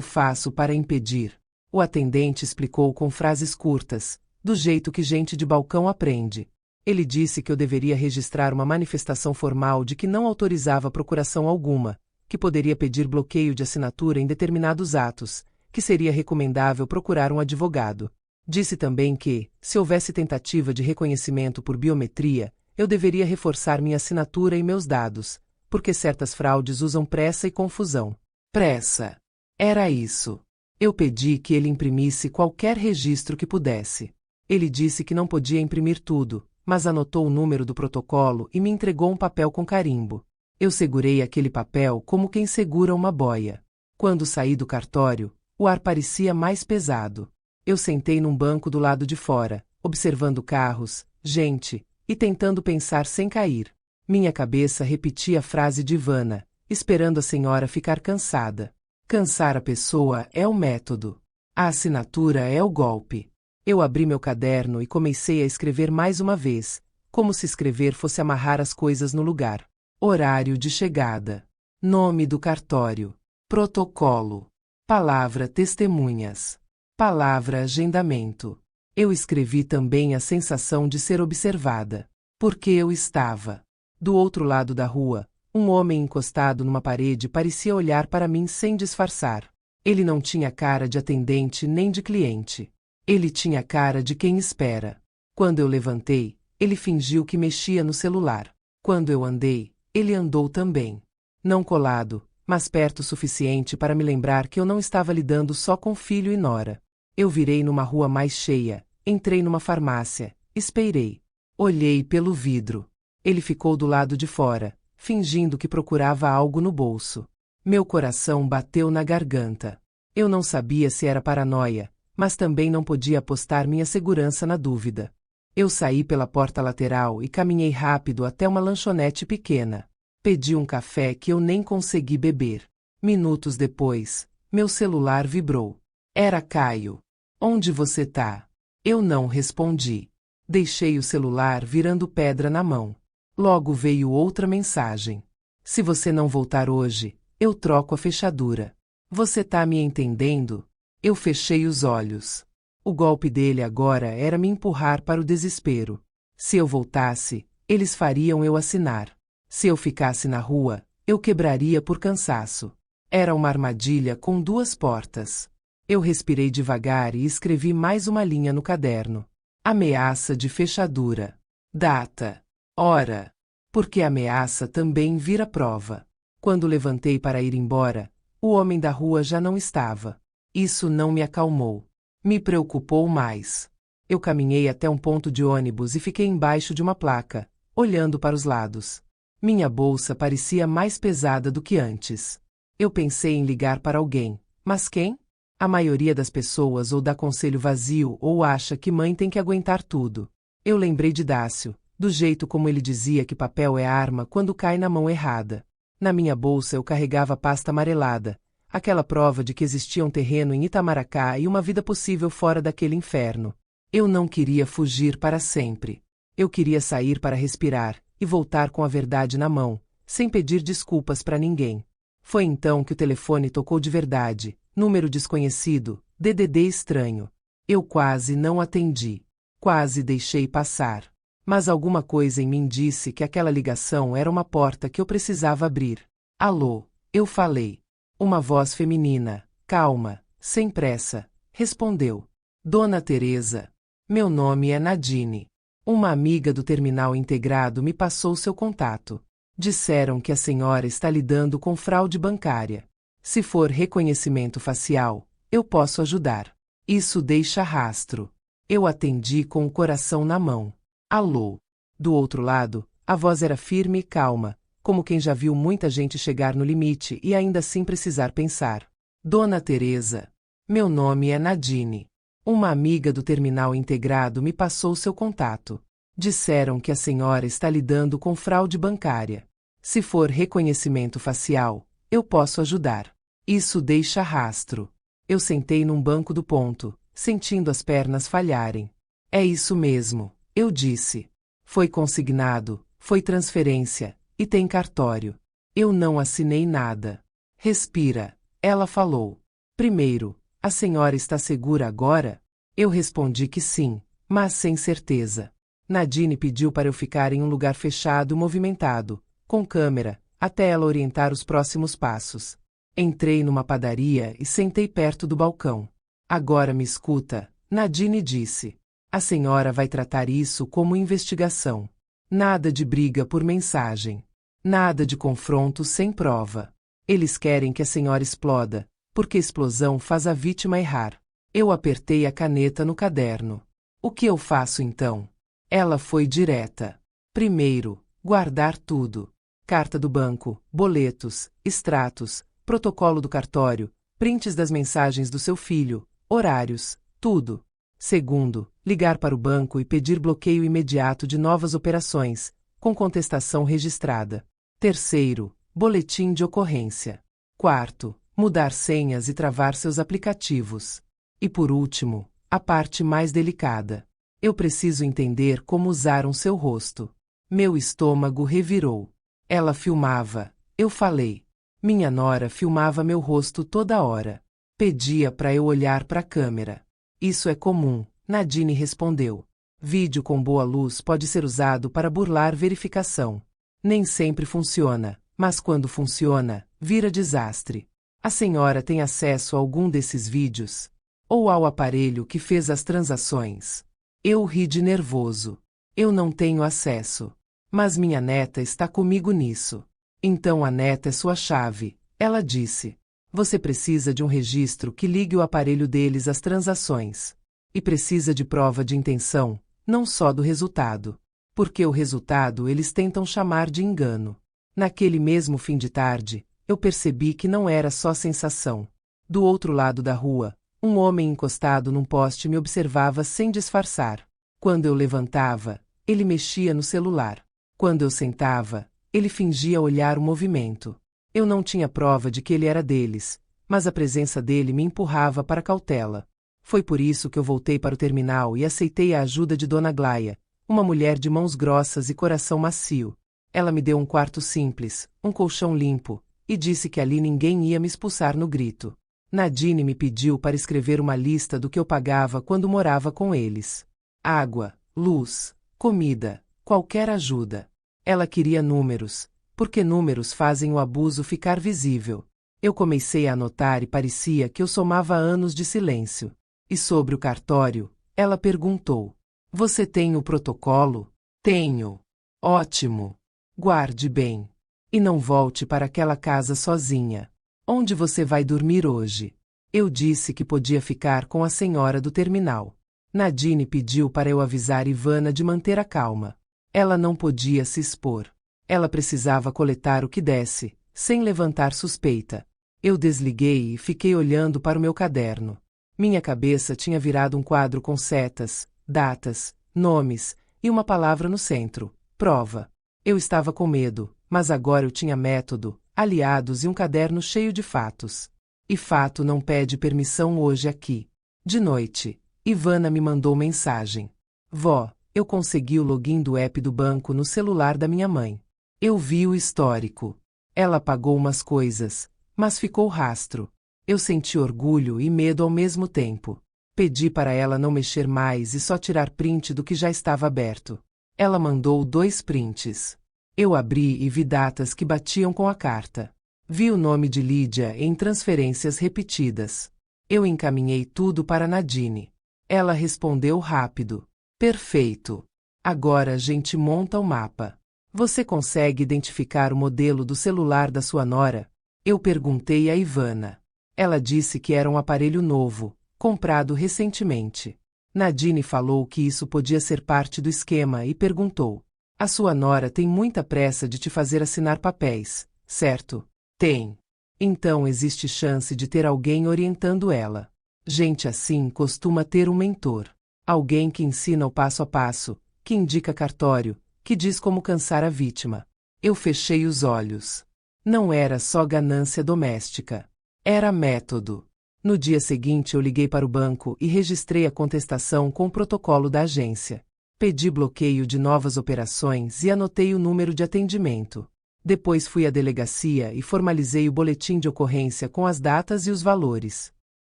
faço para impedir? O atendente explicou com frases curtas, do jeito que gente de balcão aprende. Ele disse que eu deveria registrar uma manifestação formal de que não autorizava procuração alguma, que poderia pedir bloqueio de assinatura em determinados atos, que seria recomendável procurar um advogado. Disse também que, se houvesse tentativa de reconhecimento por biometria, eu deveria reforçar minha assinatura e meus dados, porque certas fraudes usam pressa e confusão. Pressa. Era isso. Eu pedi que ele imprimisse qualquer registro que pudesse. Ele disse que não podia imprimir tudo, mas anotou o número do protocolo e me entregou um papel com carimbo. Eu segurei aquele papel como quem segura uma boia. Quando saí do cartório, o ar parecia mais pesado. Eu sentei num banco do lado de fora, observando carros, gente, e tentando pensar sem cair. Minha cabeça repetia a frase de Ivana, esperando a senhora ficar cansada. Cansar a pessoa é o método. A assinatura é o golpe. Eu abri meu caderno e comecei a escrever mais uma vez, como se escrever fosse amarrar as coisas no lugar. Horário de chegada. Nome do cartório. Protocolo. Palavra testemunhas. Palavra agendamento. Eu escrevi também a sensação de ser observada. Porque eu estava. Do outro lado da rua, um homem encostado numa parede parecia olhar para mim sem disfarçar. Ele não tinha cara de atendente nem de cliente. Ele tinha cara de quem espera. Quando eu levantei, ele fingiu que mexia no celular. Quando eu andei, ele andou também. Não colado, mas perto o suficiente para me lembrar que eu não estava lidando só com filho e nora. Eu virei numa rua mais cheia, entrei numa farmácia, esperei. Olhei pelo vidro. Ele ficou do lado de fora, fingindo que procurava algo no bolso. Meu coração bateu na garganta. Eu não sabia se era paranoia, mas também não podia apostar minha segurança na dúvida. Eu saí pela porta lateral e caminhei rápido até uma lanchonete pequena. Pedi um café que eu nem consegui beber. Minutos depois, meu celular vibrou. Era Caio. Onde você tá? Eu não respondi. Deixei o celular virando pedra na mão. Logo veio outra mensagem. Se você não voltar hoje, eu troco a fechadura. Você tá me entendendo? Eu fechei os olhos. O golpe dele agora era me empurrar para o desespero. Se eu voltasse, eles fariam eu assinar. Se eu ficasse na rua, eu quebraria por cansaço. Era uma armadilha com duas portas. Eu respirei devagar e escrevi mais uma linha no caderno. Ameaça de fechadura. Data. Hora. Porque ameaça também vira prova. Quando levantei para ir embora, o homem da rua já não estava. Isso não me acalmou. Me preocupou mais. Eu caminhei até um ponto de ônibus e fiquei embaixo de uma placa, olhando para os lados. Minha bolsa parecia mais pesada do que antes. Eu pensei em ligar para alguém, mas quem? A maioria das pessoas ou dá conselho vazio ou acha que mãe tem que aguentar tudo. Eu lembrei de Dácio, do jeito como ele dizia que papel é arma quando cai na mão errada. Na minha bolsa eu carregava pasta amarelada, aquela prova de que existia um terreno em Itamaracá e uma vida possível fora daquele inferno. Eu não queria fugir para sempre. Eu queria sair para respirar e voltar com a verdade na mão, sem pedir desculpas para ninguém. Foi então que o telefone tocou de verdade, número desconhecido, DDD estranho. Eu quase não atendi. Quase deixei passar. Mas alguma coisa em mim disse que aquela ligação era uma porta que eu precisava abrir. Alô, eu falei. Uma voz feminina, calma, sem pressa, respondeu. Dona Teresa. Meu nome é Nadine. Uma amiga do terminal integrado me passou seu contato. Disseram que a senhora está lidando com fraude bancária. Se for reconhecimento facial, eu posso ajudar. Isso deixa rastro. Eu atendi com o coração na mão. Alô. Do outro lado, a voz era firme e calma, como quem já viu muita gente chegar no limite e ainda assim precisar pensar. Dona Teresa. Meu nome é Nadine. Uma amiga do terminal integrado me passou seu contato. Disseram que a senhora está lidando com fraude bancária. Se for reconhecimento facial, eu posso ajudar. Isso deixa rastro. Eu sentei num banco do ponto, sentindo as pernas falharem. É isso mesmo, eu disse. Foi consignado, Foi transferência, e tem cartório. Eu não assinei nada. Respira, ela falou. Primeiro, a senhora está segura agora? Eu respondi que sim, mas sem certeza. Nadine pediu para eu ficar em um lugar fechado e movimentado, com câmera, até ela orientar os próximos passos. Entrei numa padaria e sentei perto do balcão. Agora me escuta, Nadine disse. A senhora vai tratar isso como investigação. Nada de briga por mensagem. Nada de confronto sem prova. Eles querem que a senhora exploda, porque explosão faz a vítima errar. Eu apertei a caneta no caderno. O que eu faço então? Ela foi direta. Primeiro, guardar tudo. Carta do banco, boletos, extratos, protocolo do cartório, prints das mensagens do seu filho, horários, tudo. Segundo, ligar para o banco e pedir bloqueio imediato de novas operações, com contestação registrada. Terceiro, boletim de ocorrência. Quarto, mudar senhas e travar seus aplicativos. E por último, a parte mais delicada. Eu preciso entender como usaram seu rosto. Meu estômago revirou. Ela filmava, eu falei. Minha nora filmava meu rosto toda hora. Pedia para eu olhar para a câmera. Isso é comum, Nadine respondeu. Vídeo com boa luz pode ser usado para burlar verificação. Nem sempre funciona, mas quando funciona, vira desastre. A senhora tem acesso a algum desses vídeos? Ou ao aparelho que fez as transações? Eu ri de nervoso. Eu não tenho acesso. Mas minha neta está comigo nisso. Então a neta é sua chave, ela disse. Você precisa de um registro que ligue o aparelho deles às transações. E precisa de prova de intenção, não só do resultado. Porque o resultado eles tentam chamar de engano. Naquele mesmo fim de tarde, eu percebi que não era só sensação. Do outro lado da rua, um homem encostado num poste me observava sem disfarçar. Quando eu levantava, ele mexia no celular. Quando eu sentava, ele fingia olhar o movimento. Eu não tinha prova de que ele era deles, mas a presença dele me empurrava para a cautela. Foi por isso que eu voltei para o terminal e aceitei a ajuda de Dona Glaia, uma mulher de mãos grossas e coração macio. Ela me deu um quarto simples, um colchão limpo, e disse que ali ninguém ia me expulsar no grito. Nadine me pediu para escrever uma lista do que eu pagava quando morava com eles. Água, luz, comida, qualquer ajuda. Ela queria números, porque números fazem o abuso ficar visível. Eu comecei a anotar e parecia que eu somava anos de silêncio. E sobre o cartório, ela perguntou. Você tem o protocolo? Tenho. Ótimo. Guarde bem. E não volte para aquela casa sozinha. Onde você vai dormir hoje? Eu disse que podia ficar com a senhora do terminal. Nadine pediu para eu avisar Ivana de manter a calma. Ela não podia se expor. Ela precisava coletar o que desse, sem levantar suspeita. Eu desliguei e fiquei olhando para o meu caderno. Minha cabeça tinha virado um quadro com setas, datas, nomes, e uma palavra no centro, prova. Eu estava com medo, mas agora eu tinha método, aliados e um caderno cheio de fatos. E fato não pede permissão hoje aqui. De noite, Ivana me mandou mensagem. Vó, eu consegui o login do app do banco no celular da minha mãe. Eu vi o histórico. Ela apagou umas coisas, mas ficou rastro. Eu senti orgulho e medo ao mesmo tempo. Pedi para ela não mexer mais e só tirar print do que já estava aberto. Ela mandou 2 prints. Eu abri e vi datas que batiam com a carta. Vi o nome de Lídia em transferências repetidas. Eu encaminhei tudo para Nadine. Ela respondeu rápido. Perfeito. Agora a gente monta o mapa. Você consegue identificar o modelo do celular da sua nora? Eu perguntei a Ivana. Ela disse que era um aparelho novo, comprado recentemente. Nadine falou que isso podia ser parte do esquema e perguntou. A sua nora tem muita pressa de te fazer assinar papéis, certo? Tem. Então existe chance de ter alguém orientando ela. Gente assim costuma ter um mentor. Alguém que ensina o passo a passo, que indica cartório, que diz como cansar a vítima. Eu fechei os olhos. Não era só ganância doméstica. Era método. No dia seguinte eu liguei para o banco e registrei a contestação com o protocolo da agência. Pedi bloqueio de novas operações e anotei o número de atendimento. Depois fui à delegacia e formalizei o boletim de ocorrência com as datas e os valores.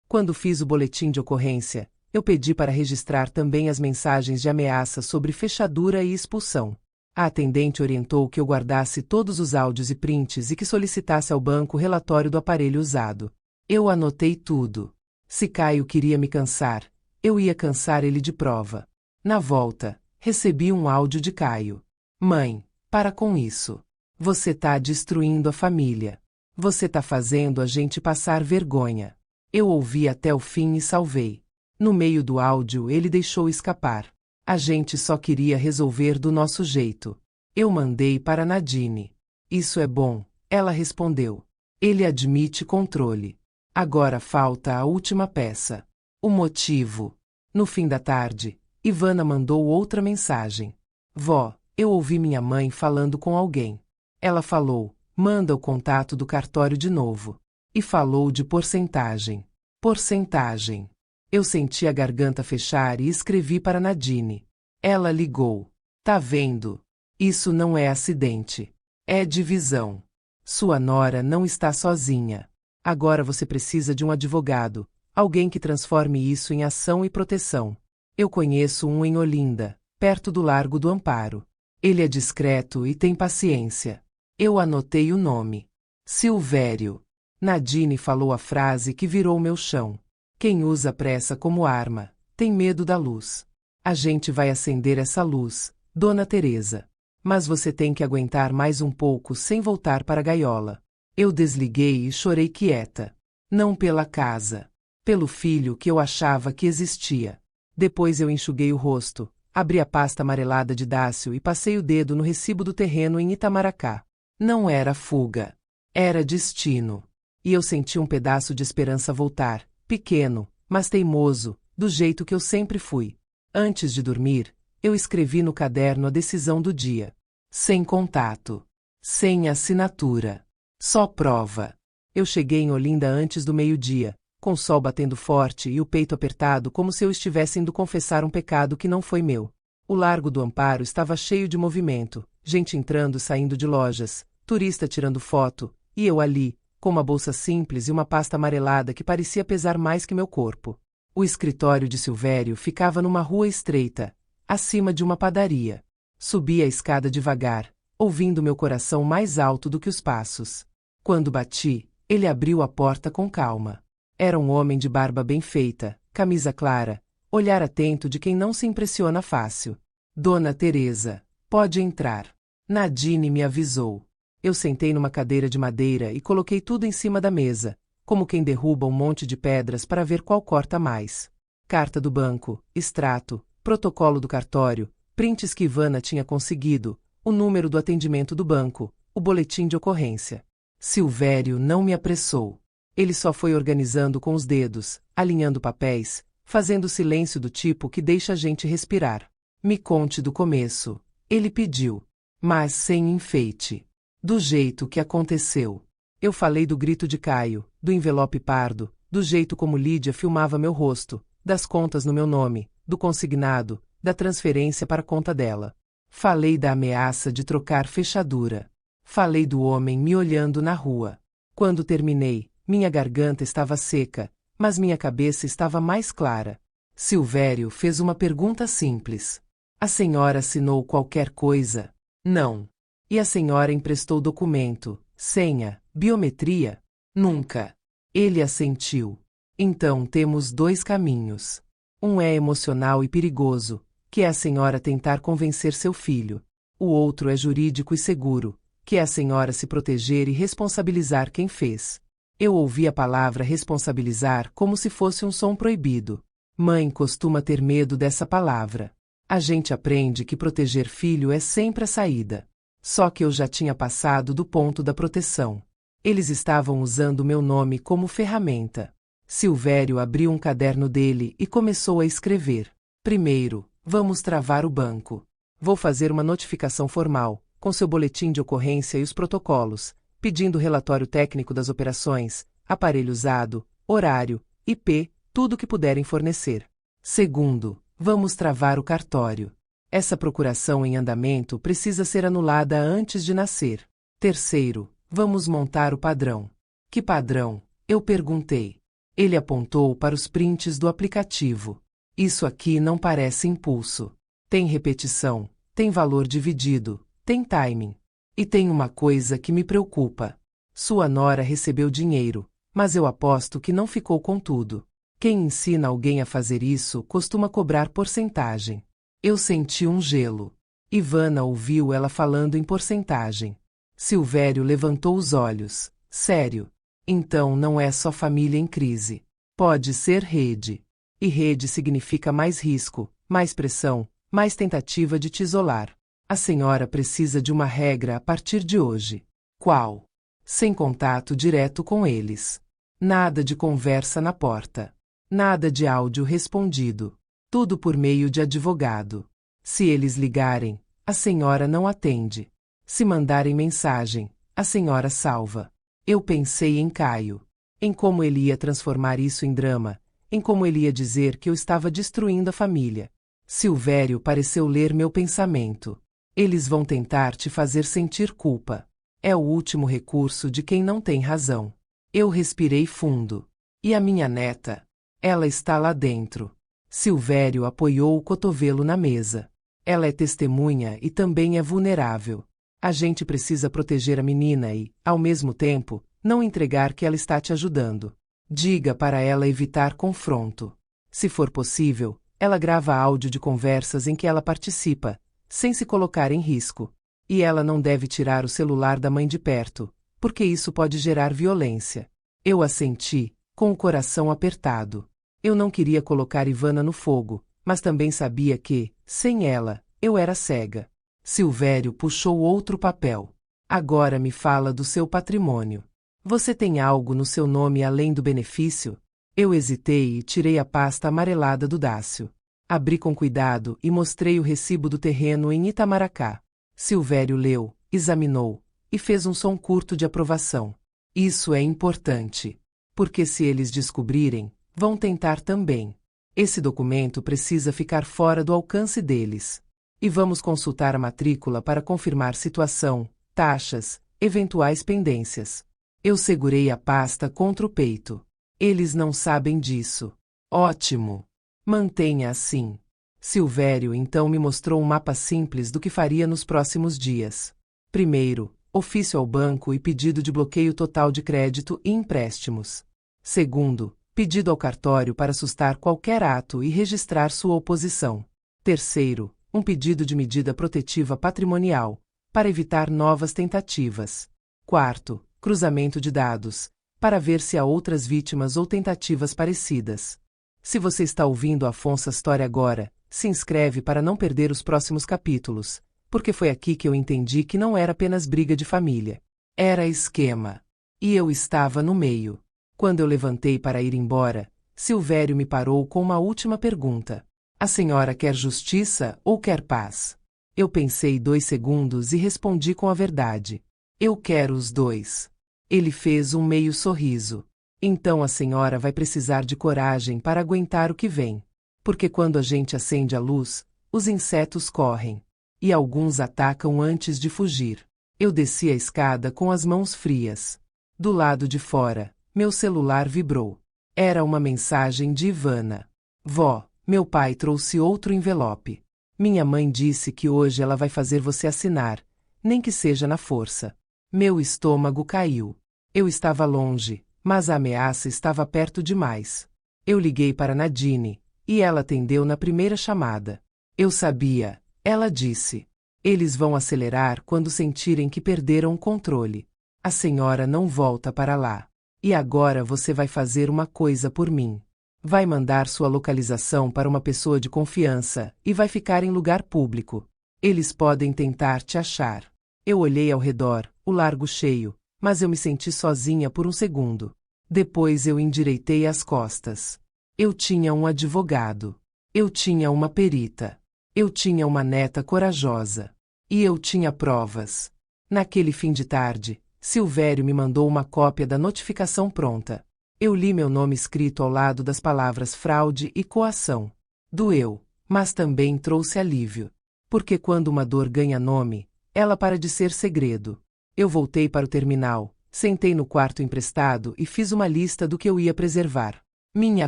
Quando fiz o boletim de ocorrência, eu pedi para registrar também as mensagens de ameaça sobre fechadura e expulsão. A atendente orientou que eu guardasse todos os áudios e prints e que solicitasse ao banco o relatório do aparelho usado. Eu anotei tudo. Se Caio queria me cansar, eu ia cansar ele de prova. Na volta, recebi um áudio de Caio. Mãe, para com isso. Você tá destruindo a família. Você tá fazendo a gente passar vergonha. Eu ouvi até o fim e salvei. No meio do áudio ele deixou escapar. A gente só queria resolver do nosso jeito. Eu mandei para Nadine. Isso é bom, ela respondeu. Ele admite controle. Agora falta a última peça. O motivo. No fim da tarde, Ivana mandou outra mensagem. Vó, eu ouvi minha mãe falando com alguém. Ela falou, manda o contato do cartório de novo. E falou de porcentagem. Porcentagem. Eu senti a garganta fechar e escrevi para Nadine. Ela ligou. Tá vendo? Isso não é acidente. É divisão. Sua nora não está sozinha. Agora você precisa de um advogado, alguém que transforme isso em ação e proteção. Eu conheço um em Olinda, perto do Largo do Amparo. Ele é discreto e tem paciência. Eu anotei o nome. Silvério. Nadine falou a frase que virou meu chão. Quem usa pressa como arma, tem medo da luz. A gente vai acender essa luz, Dona Teresa. Mas você tem que aguentar mais um pouco sem voltar para a gaiola. Eu desliguei e chorei quieta. Não pela casa. Pelo filho que eu achava que existia. Depois eu enxuguei o rosto, abri a pasta amarelada de Dácio e passei o dedo no recibo do terreno em Itamaracá. Não era fuga. Era destino. E eu senti um pedaço de esperança voltar, pequeno, mas teimoso, do jeito que eu sempre fui. Antes de dormir, eu escrevi no caderno a decisão do dia. Sem contato. Sem assinatura. Só prova. Eu cheguei em Olinda antes do meio-dia, com o sol batendo forte e o peito apertado como se eu estivesse indo confessar um pecado que não foi meu. O Largo do Amparo estava cheio de movimento, gente entrando e saindo de lojas, turista tirando foto, e eu ali, com uma bolsa simples e uma pasta amarelada que parecia pesar mais que meu corpo. O escritório de Silvério ficava numa rua estreita, acima de uma padaria. Subi a escada devagar, ouvindo meu coração mais alto do que os passos. Quando bati, ele abriu a porta com calma. Era um homem de barba bem feita, camisa clara, olhar atento de quem não se impressiona fácil. Dona Teresa, pode entrar. Nadine me avisou. Eu sentei numa cadeira de madeira e coloquei tudo em cima da mesa, como quem derruba um monte de pedras para ver qual corta mais. Carta do banco, extrato, protocolo do cartório, prints que Ivana tinha conseguido, o número do atendimento do banco, o boletim de ocorrência. Silvério não me apressou. Ele só foi organizando com os dedos, alinhando papéis, fazendo silêncio do tipo que deixa a gente respirar. Me conte do começo, ele pediu, mas sem enfeite. Do jeito que aconteceu. Eu falei do grito de Caio, do envelope pardo, do jeito como Lídia filmava meu rosto, das contas no meu nome, do consignado, da transferência para a conta dela. Falei da ameaça de trocar fechadura. Falei do homem me olhando na rua. Quando terminei, minha garganta estava seca, mas minha cabeça estava mais clara. Silvério fez uma pergunta simples. A senhora assinou qualquer coisa? Não. E a senhora emprestou documento, senha, biometria? Nunca. Ele assentiu. Então temos dois caminhos. Um é emocional e perigoso, que é a senhora tentar convencer seu filho. O outro é jurídico e seguro, que é a senhora se proteger e responsabilizar quem fez. Eu ouvi a palavra responsabilizar como se fosse um som proibido. Mãe costuma ter medo dessa palavra. A gente aprende que proteger filho é sempre a saída. Só que eu já tinha passado do ponto da proteção. Eles estavam usando meu nome como ferramenta. Silvério abriu um caderno dele e começou a escrever. Primeiro, vamos travar o banco. Vou fazer uma notificação formal, com seu boletim de ocorrência e os protocolos, pedindo relatório técnico das operações, aparelho usado, horário, IP, tudo que puderem fornecer. Segundo, vamos travar o cartório. Essa procuração em andamento precisa ser anulada antes de nascer. Terceiro, vamos montar o padrão. Que padrão? Eu perguntei. Ele apontou para os prints do aplicativo. Isso aqui não parece impulso. Tem repetição, tem valor dividido, tem timing. E tem uma coisa que me preocupa. Sua nora recebeu dinheiro, mas eu aposto que não ficou com tudo. Quem ensina alguém a fazer isso costuma cobrar porcentagem. Eu senti um gelo. Ivana ouviu ela falando em porcentagem. Silvério levantou os olhos. Sério? Então não é só família em crise. Pode ser rede. E rede significa mais risco, mais pressão, mais tentativa de te isolar. A senhora precisa de uma regra a partir de hoje. Qual? Sem contato direto com eles. Nada de conversa na porta. Nada de áudio respondido. Tudo por meio de advogado. Se eles ligarem, a senhora não atende. Se mandarem mensagem, a senhora salva. Eu pensei em Caio. Em como ele ia transformar isso em drama. Em como ele ia dizer que eu estava destruindo a família. Silvério pareceu ler meu pensamento. Eles vão tentar te fazer sentir culpa. É o último recurso de quem não tem razão. Eu respirei fundo. E a minha neta? Ela está lá dentro. Silvério apoiou o cotovelo na mesa. Ela é testemunha e também é vulnerável. A gente precisa proteger a menina e, ao mesmo tempo, não entregar que ela está te ajudando. Diga para ela evitar confronto. Se for possível, ela grava áudio de conversas em que ela participa, sem se colocar em risco. E ela não deve tirar o celular da mãe de perto, porque isso pode gerar violência. Eu assenti, com o coração apertado. Eu não queria colocar Ivana no fogo, mas também sabia que, sem ela, eu era cega. Silvério puxou outro papel. Agora me fala do seu patrimônio. Você tem algo no seu nome além do benefício? Eu hesitei e tirei a pasta amarelada do Dácio. Abri com cuidado e mostrei o recibo do terreno em Itamaracá. Silvério leu, examinou, e fez um som curto de aprovação. Isso é importante. Porque se eles descobrirem, vão tentar também. Esse documento precisa ficar fora do alcance deles. E vamos consultar a matrícula para confirmar situação, taxas, eventuais pendências. Eu segurei a pasta contra o peito. Eles não sabem disso. Ótimo. Mantenha assim. Silvério então me mostrou um mapa simples do que faria nos próximos dias. Primeiro, ofício ao banco e pedido de bloqueio total de crédito e empréstimos. Segundo, pedido ao cartório para sustar qualquer ato e registrar sua oposição. Terceiro, um pedido de medida protetiva patrimonial, para evitar novas tentativas. Quarto, cruzamento de dados, para ver se há outras vítimas ou tentativas parecidas. Se você está ouvindo a Afonso Story agora, se inscreve para não perder os próximos capítulos, porque foi aqui que eu entendi que não era apenas briga de família. Era esquema. E eu estava no meio. Quando eu levantei para ir embora, Silvério me parou com uma última pergunta. A senhora quer justiça ou quer paz? Eu pensei 2 segundos e respondi com a verdade. Eu quero os dois. Ele fez um meio sorriso. Então a senhora vai precisar de coragem para aguentar o que vem. Porque quando a gente acende a luz, os insetos correm. E alguns atacam antes de fugir. Eu desci a escada com as mãos frias. Do lado de fora, meu celular vibrou. Era uma mensagem de Ivana. Vó, meu pai trouxe outro envelope. Minha mãe disse que hoje ela vai fazer você assinar, nem que seja na força. Meu estômago caiu. Eu estava longe, mas a ameaça estava perto demais. Eu liguei para Nadine, e ela atendeu na primeira chamada. Eu sabia, ela disse. Eles vão acelerar quando sentirem que perderam o controle. A senhora não volta para lá. E agora você vai fazer uma coisa por mim. Vai mandar sua localização para uma pessoa de confiança e vai ficar em lugar público. Eles podem tentar te achar. Eu olhei ao redor, o largo cheio, mas eu me senti sozinha por um segundo. Depois eu endireitei as costas. Eu tinha um advogado. Eu tinha uma perita. Eu tinha uma neta corajosa. E eu tinha provas. Naquele fim de tarde, Silvério me mandou uma cópia da notificação pronta. Eu li meu nome escrito ao lado das palavras fraude e coação. Doeu, mas também trouxe alívio. Porque quando uma dor ganha nome, ela para de ser segredo. Eu voltei para o terminal, sentei no quarto emprestado e fiz uma lista do que eu ia preservar. Minha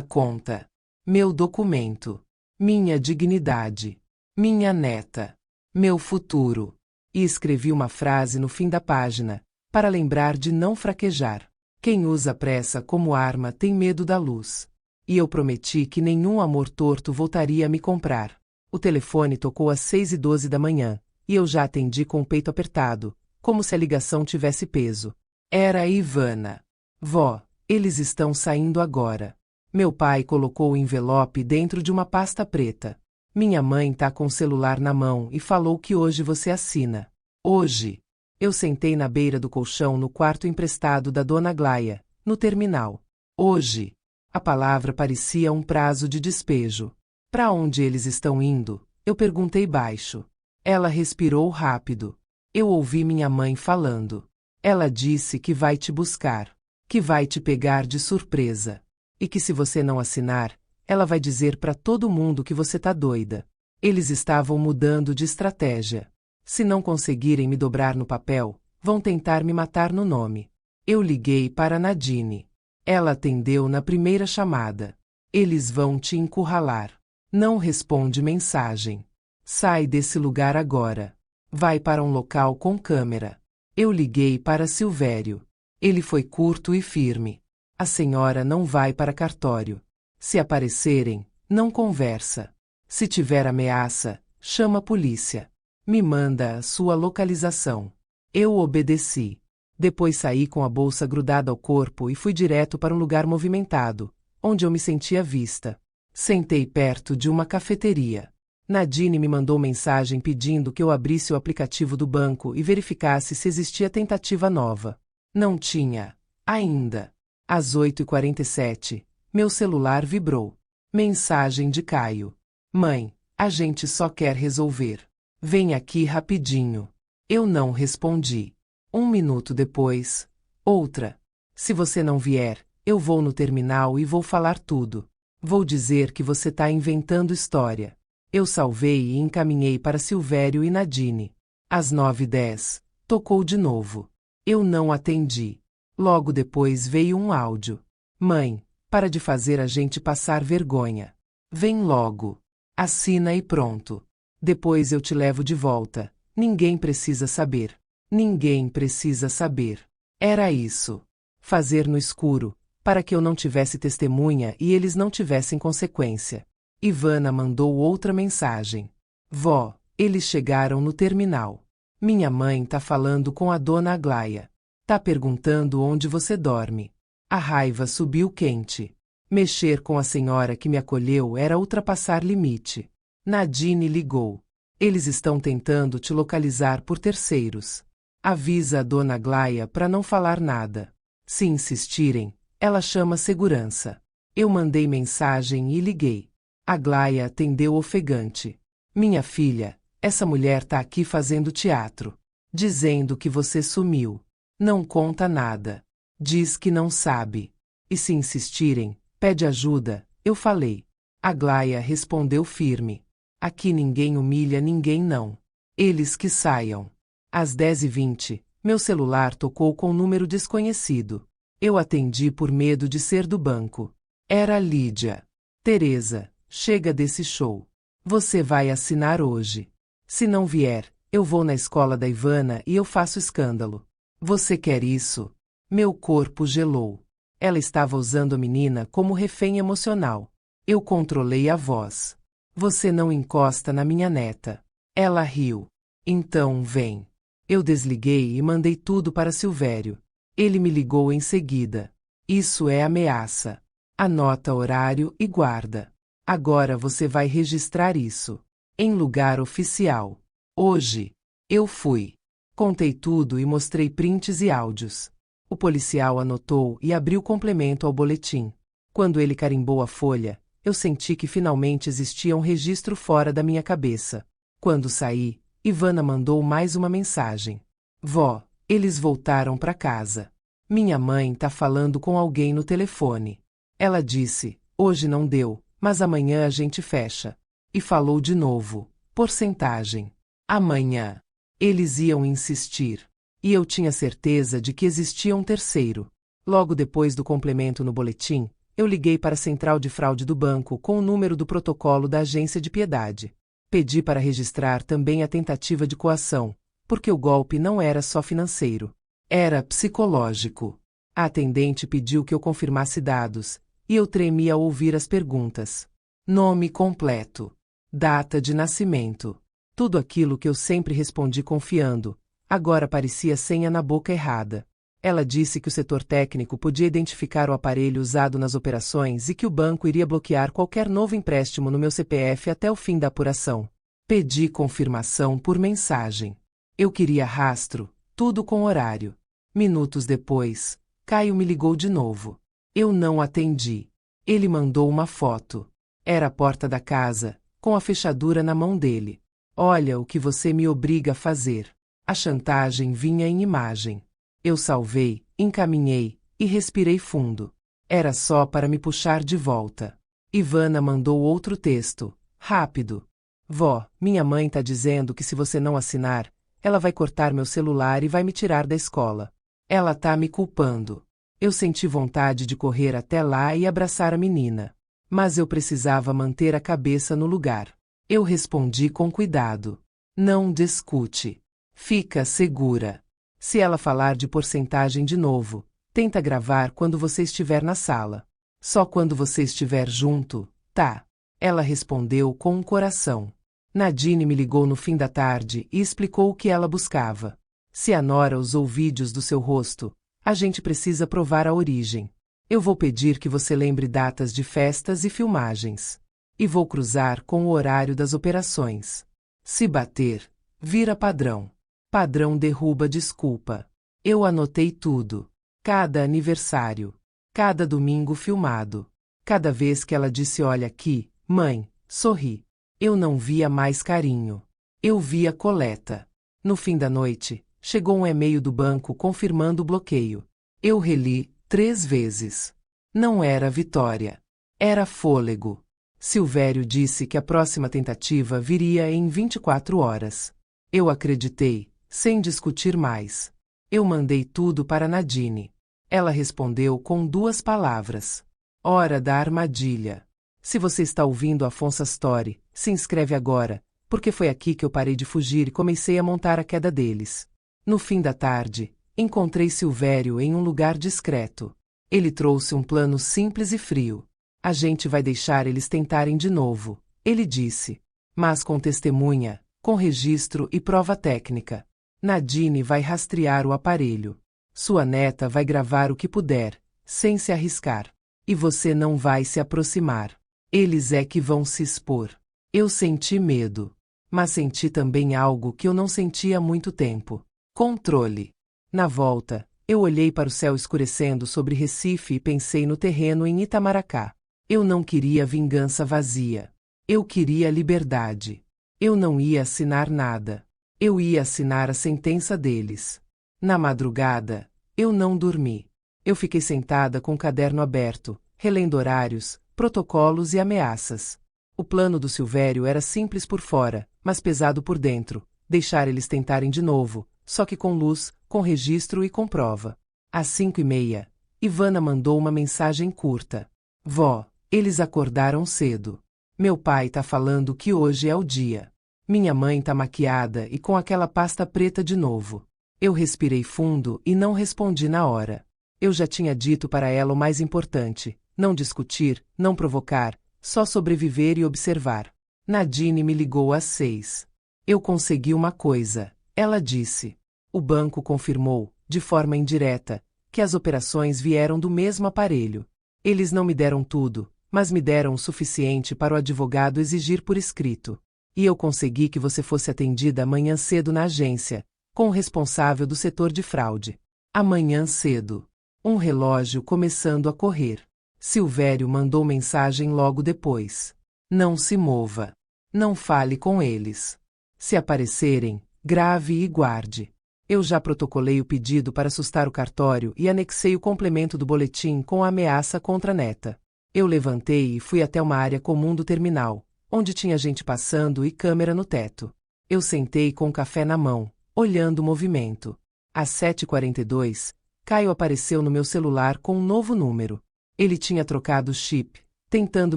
conta. Meu documento. Minha dignidade. Minha neta. Meu futuro. E escrevi uma frase no fim da página, para lembrar de não fraquejar. Quem usa pressa como arma tem medo da luz. E eu prometi que nenhum amor torto voltaria a me comprar. O telefone tocou às 6h12 da manhã, e eu já atendi com o peito apertado, como se a ligação tivesse peso. Era a Ivana. Vó, eles estão saindo agora. Meu pai colocou o envelope dentro de uma pasta preta. Minha mãe tá com o celular na mão e falou que hoje você assina. Hoje. Eu sentei na beira do colchão no quarto emprestado da Dona Aglaia, no terminal. Hoje. A palavra parecia um prazo de despejo. Para onde eles estão indo? Eu perguntei baixo. Ela respirou rápido. Eu ouvi minha mãe falando. Ela disse que vai te buscar, que vai te pegar de surpresa. E que se você não assinar, ela vai dizer para todo mundo que você tá doida. Eles estavam mudando de estratégia. Se não conseguirem me dobrar no papel, vão tentar me matar no nome. Eu liguei para Nadine. Ela atendeu na primeira chamada. Eles vão te encurralar. Não responde mensagem. Sai desse lugar agora. Vai para um local com câmera. Eu liguei para Silvério. Ele foi curto e firme. A senhora não vai para cartório. Se aparecerem, não conversa. Se tiver ameaça, chama a polícia. Me manda a sua localização. Eu obedeci. Depois saí com a bolsa grudada ao corpo e fui direto para um lugar movimentado, onde eu me sentia vista. Sentei perto de uma cafeteria. Nadine me mandou mensagem pedindo que eu abrisse o aplicativo do banco e verificasse se existia tentativa nova. Não tinha. Ainda. Às 8h47, meu celular vibrou. Mensagem de Caio. Mãe, a gente só quer resolver. Vem aqui rapidinho. Eu não respondi. 1 minuto depois, outra. Se você não vier, eu vou no terminal e vou falar tudo. Vou dizer que você tá inventando história. Eu salvei e encaminhei para Silvério e Nadine. Às 9h10, tocou de novo. Eu não atendi. Logo depois veio um áudio. Mãe, para de fazer a gente passar vergonha. Vem logo. Assina e pronto. Depois eu te levo de volta. Ninguém precisa saber. Ninguém precisa saber. Era isso. Fazer no escuro, para que eu não tivesse testemunha e eles não tivessem consequência. Ivana mandou outra mensagem. Vó, eles chegaram no terminal. Minha mãe tá falando com a Dona Aglaia. Tá perguntando onde você dorme. A raiva subiu quente. Mexer com a senhora que me acolheu era ultrapassar limite. Nadine ligou. Eles estão tentando te localizar por terceiros. Avisa a Dona Aglaia para não falar nada. Se insistirem, ela chama segurança. Eu mandei mensagem e liguei. Aglaia atendeu ofegante. Minha filha, essa mulher tá aqui fazendo teatro. Dizendo que você sumiu. Não conta nada. Diz que não sabe. E se insistirem, pede ajuda, eu falei. Aglaia respondeu firme. Aqui ninguém humilha ninguém não. Eles que saiam. Às 10h20, meu celular tocou com um número desconhecido. Eu atendi por medo de ser do banco. Era Lídia. Teresa, chega desse show. Você vai assinar hoje. Se não vier, eu vou na escola da Ivana e eu faço escândalo. Você quer isso? Meu corpo gelou. Ela estava usando a menina como refém emocional. Eu controlei a voz. Você não encosta na minha neta. Ela riu. Então vem. Eu desliguei e mandei tudo para Silvério. Ele me ligou em seguida. Isso é ameaça. Anota horário e guarda. Agora você vai registrar isso. Em lugar oficial. Hoje. Eu fui. Contei tudo e mostrei prints e áudios. O policial anotou e abriu o complemento ao boletim. Quando ele carimbou a folha, eu senti que finalmente existia um registro fora da minha cabeça. Quando saí, Ivana mandou mais uma mensagem. Vó, eles voltaram para casa. Minha mãe tá falando com alguém no telefone. Ela disse, hoje não deu, mas amanhã a gente fecha. E falou de novo. Porcentagem. Amanhã. Eles iam insistir. E eu tinha certeza de que existia um terceiro. Logo depois do complemento no boletim, eu liguei para a central de fraude do banco com o número do protocolo da agência de piedade. Pedi para registrar também a tentativa de coação, porque o golpe não era só financeiro. Era psicológico. A atendente pediu que eu confirmasse dados, e eu tremi ao ouvir as perguntas. Nome completo. Data de nascimento. Tudo aquilo que eu sempre respondi confiando, agora parecia senha na boca errada. Ela disse que o setor técnico podia identificar o aparelho usado nas operações e que o banco iria bloquear qualquer novo empréstimo no meu CPF até o fim da apuração. Pedi confirmação por mensagem. Eu queria rastro, tudo com horário. Minutos depois, Caio me ligou de novo. Eu não atendi. Ele mandou uma foto. Era a porta da casa, com a fechadura na mão dele. Olha o que você me obriga a fazer. A chantagem vinha em imagem. Eu salvei, encaminhei e respirei fundo. Era só para me puxar de volta. Ivana mandou outro texto. Rápido. Vó, minha mãe tá dizendo que se você não assinar, ela vai cortar meu celular e vai me tirar da escola. Ela tá me culpando. Eu senti vontade de correr até lá e abraçar a menina. Mas eu precisava manter a cabeça no lugar. Eu respondi com cuidado. Não discute. Fica segura. Se ela falar de porcentagem de novo, tenta gravar quando você estiver na sala. Só quando você estiver junto, tá? Ela respondeu com um coração. Nadine me ligou no fim da tarde e explicou o que ela buscava. Se a Nora usou vídeos do seu rosto, a gente precisa provar a origem. Eu vou pedir que você lembre datas de festas e filmagens. E vou cruzar com o horário das operações. Se bater, vira padrão. Padrão derruba desculpa. Eu anotei tudo. Cada aniversário. Cada domingo filmado. Cada vez que ela disse olha aqui, mãe, sorri. Eu não via mais carinho. Eu via coleta. No fim da noite, chegou um e-mail do banco confirmando o bloqueio. Eu reli 3 vezes. Não era vitória. Era fôlego. Silvério disse que a próxima tentativa viria em 24 horas. Eu acreditei. Sem discutir mais. Eu mandei tudo para Nadine. Ela respondeu com 2 palavras. Hora da armadilha. Se você está ouvindo Afonso Astori, se inscreve agora, porque foi aqui que eu parei de fugir e comecei a montar a queda deles. No fim da tarde, encontrei Silvério em um lugar discreto. Ele trouxe um plano simples e frio. A gente vai deixar eles tentarem de novo, ele disse. Mas com testemunha, com registro e prova técnica. Nadine vai rastrear o aparelho. Sua neta vai gravar o que puder, sem se arriscar. E você não vai se aproximar. Eles é que vão se expor. Eu senti medo. Mas senti também algo que eu não sentia há muito tempo. Controle. Na volta, eu olhei para o céu escurecendo sobre Recife e pensei no terreno em Itamaracá. Eu não queria vingança vazia. Eu queria liberdade. Eu não ia assinar nada. Eu ia assinar a sentença deles. Na madrugada, eu não dormi. Eu fiquei sentada com o caderno aberto, relendo horários, protocolos e ameaças. O plano do Silvério era simples por fora, mas pesado por dentro. Deixar eles tentarem de novo, só que com luz, com registro e com prova. Às 5:30, Ivana mandou uma mensagem curta. Vó, eles acordaram cedo. Meu pai tá falando que hoje é o dia. Minha mãe tá maquiada e com aquela pasta preta de novo. Eu respirei fundo e não respondi na hora. Eu já tinha dito para ela o mais importante: não discutir, não provocar, só sobreviver e observar. Nadine me ligou às 6. Eu consegui uma coisa, ela disse. O banco confirmou, de forma indireta, que as operações vieram do mesmo aparelho. Eles não me deram tudo, mas me deram o suficiente para o advogado exigir por escrito. E eu consegui que você fosse atendida amanhã cedo na agência, com o responsável do setor de fraude. Amanhã cedo. Um relógio começando a correr. Silvério mandou mensagem logo depois. Não se mova. Não fale com eles. Se aparecerem, grave e guarde. Eu já protocolei o pedido para assustar o cartório e anexei o complemento do boletim com a ameaça contra a neta. Eu levantei e fui até uma área comum do terminal, onde tinha gente passando e câmera no teto. Eu sentei com o café na mão, olhando o movimento. Às 7h42, Caio apareceu no meu celular com um novo número. Ele tinha trocado o chip, tentando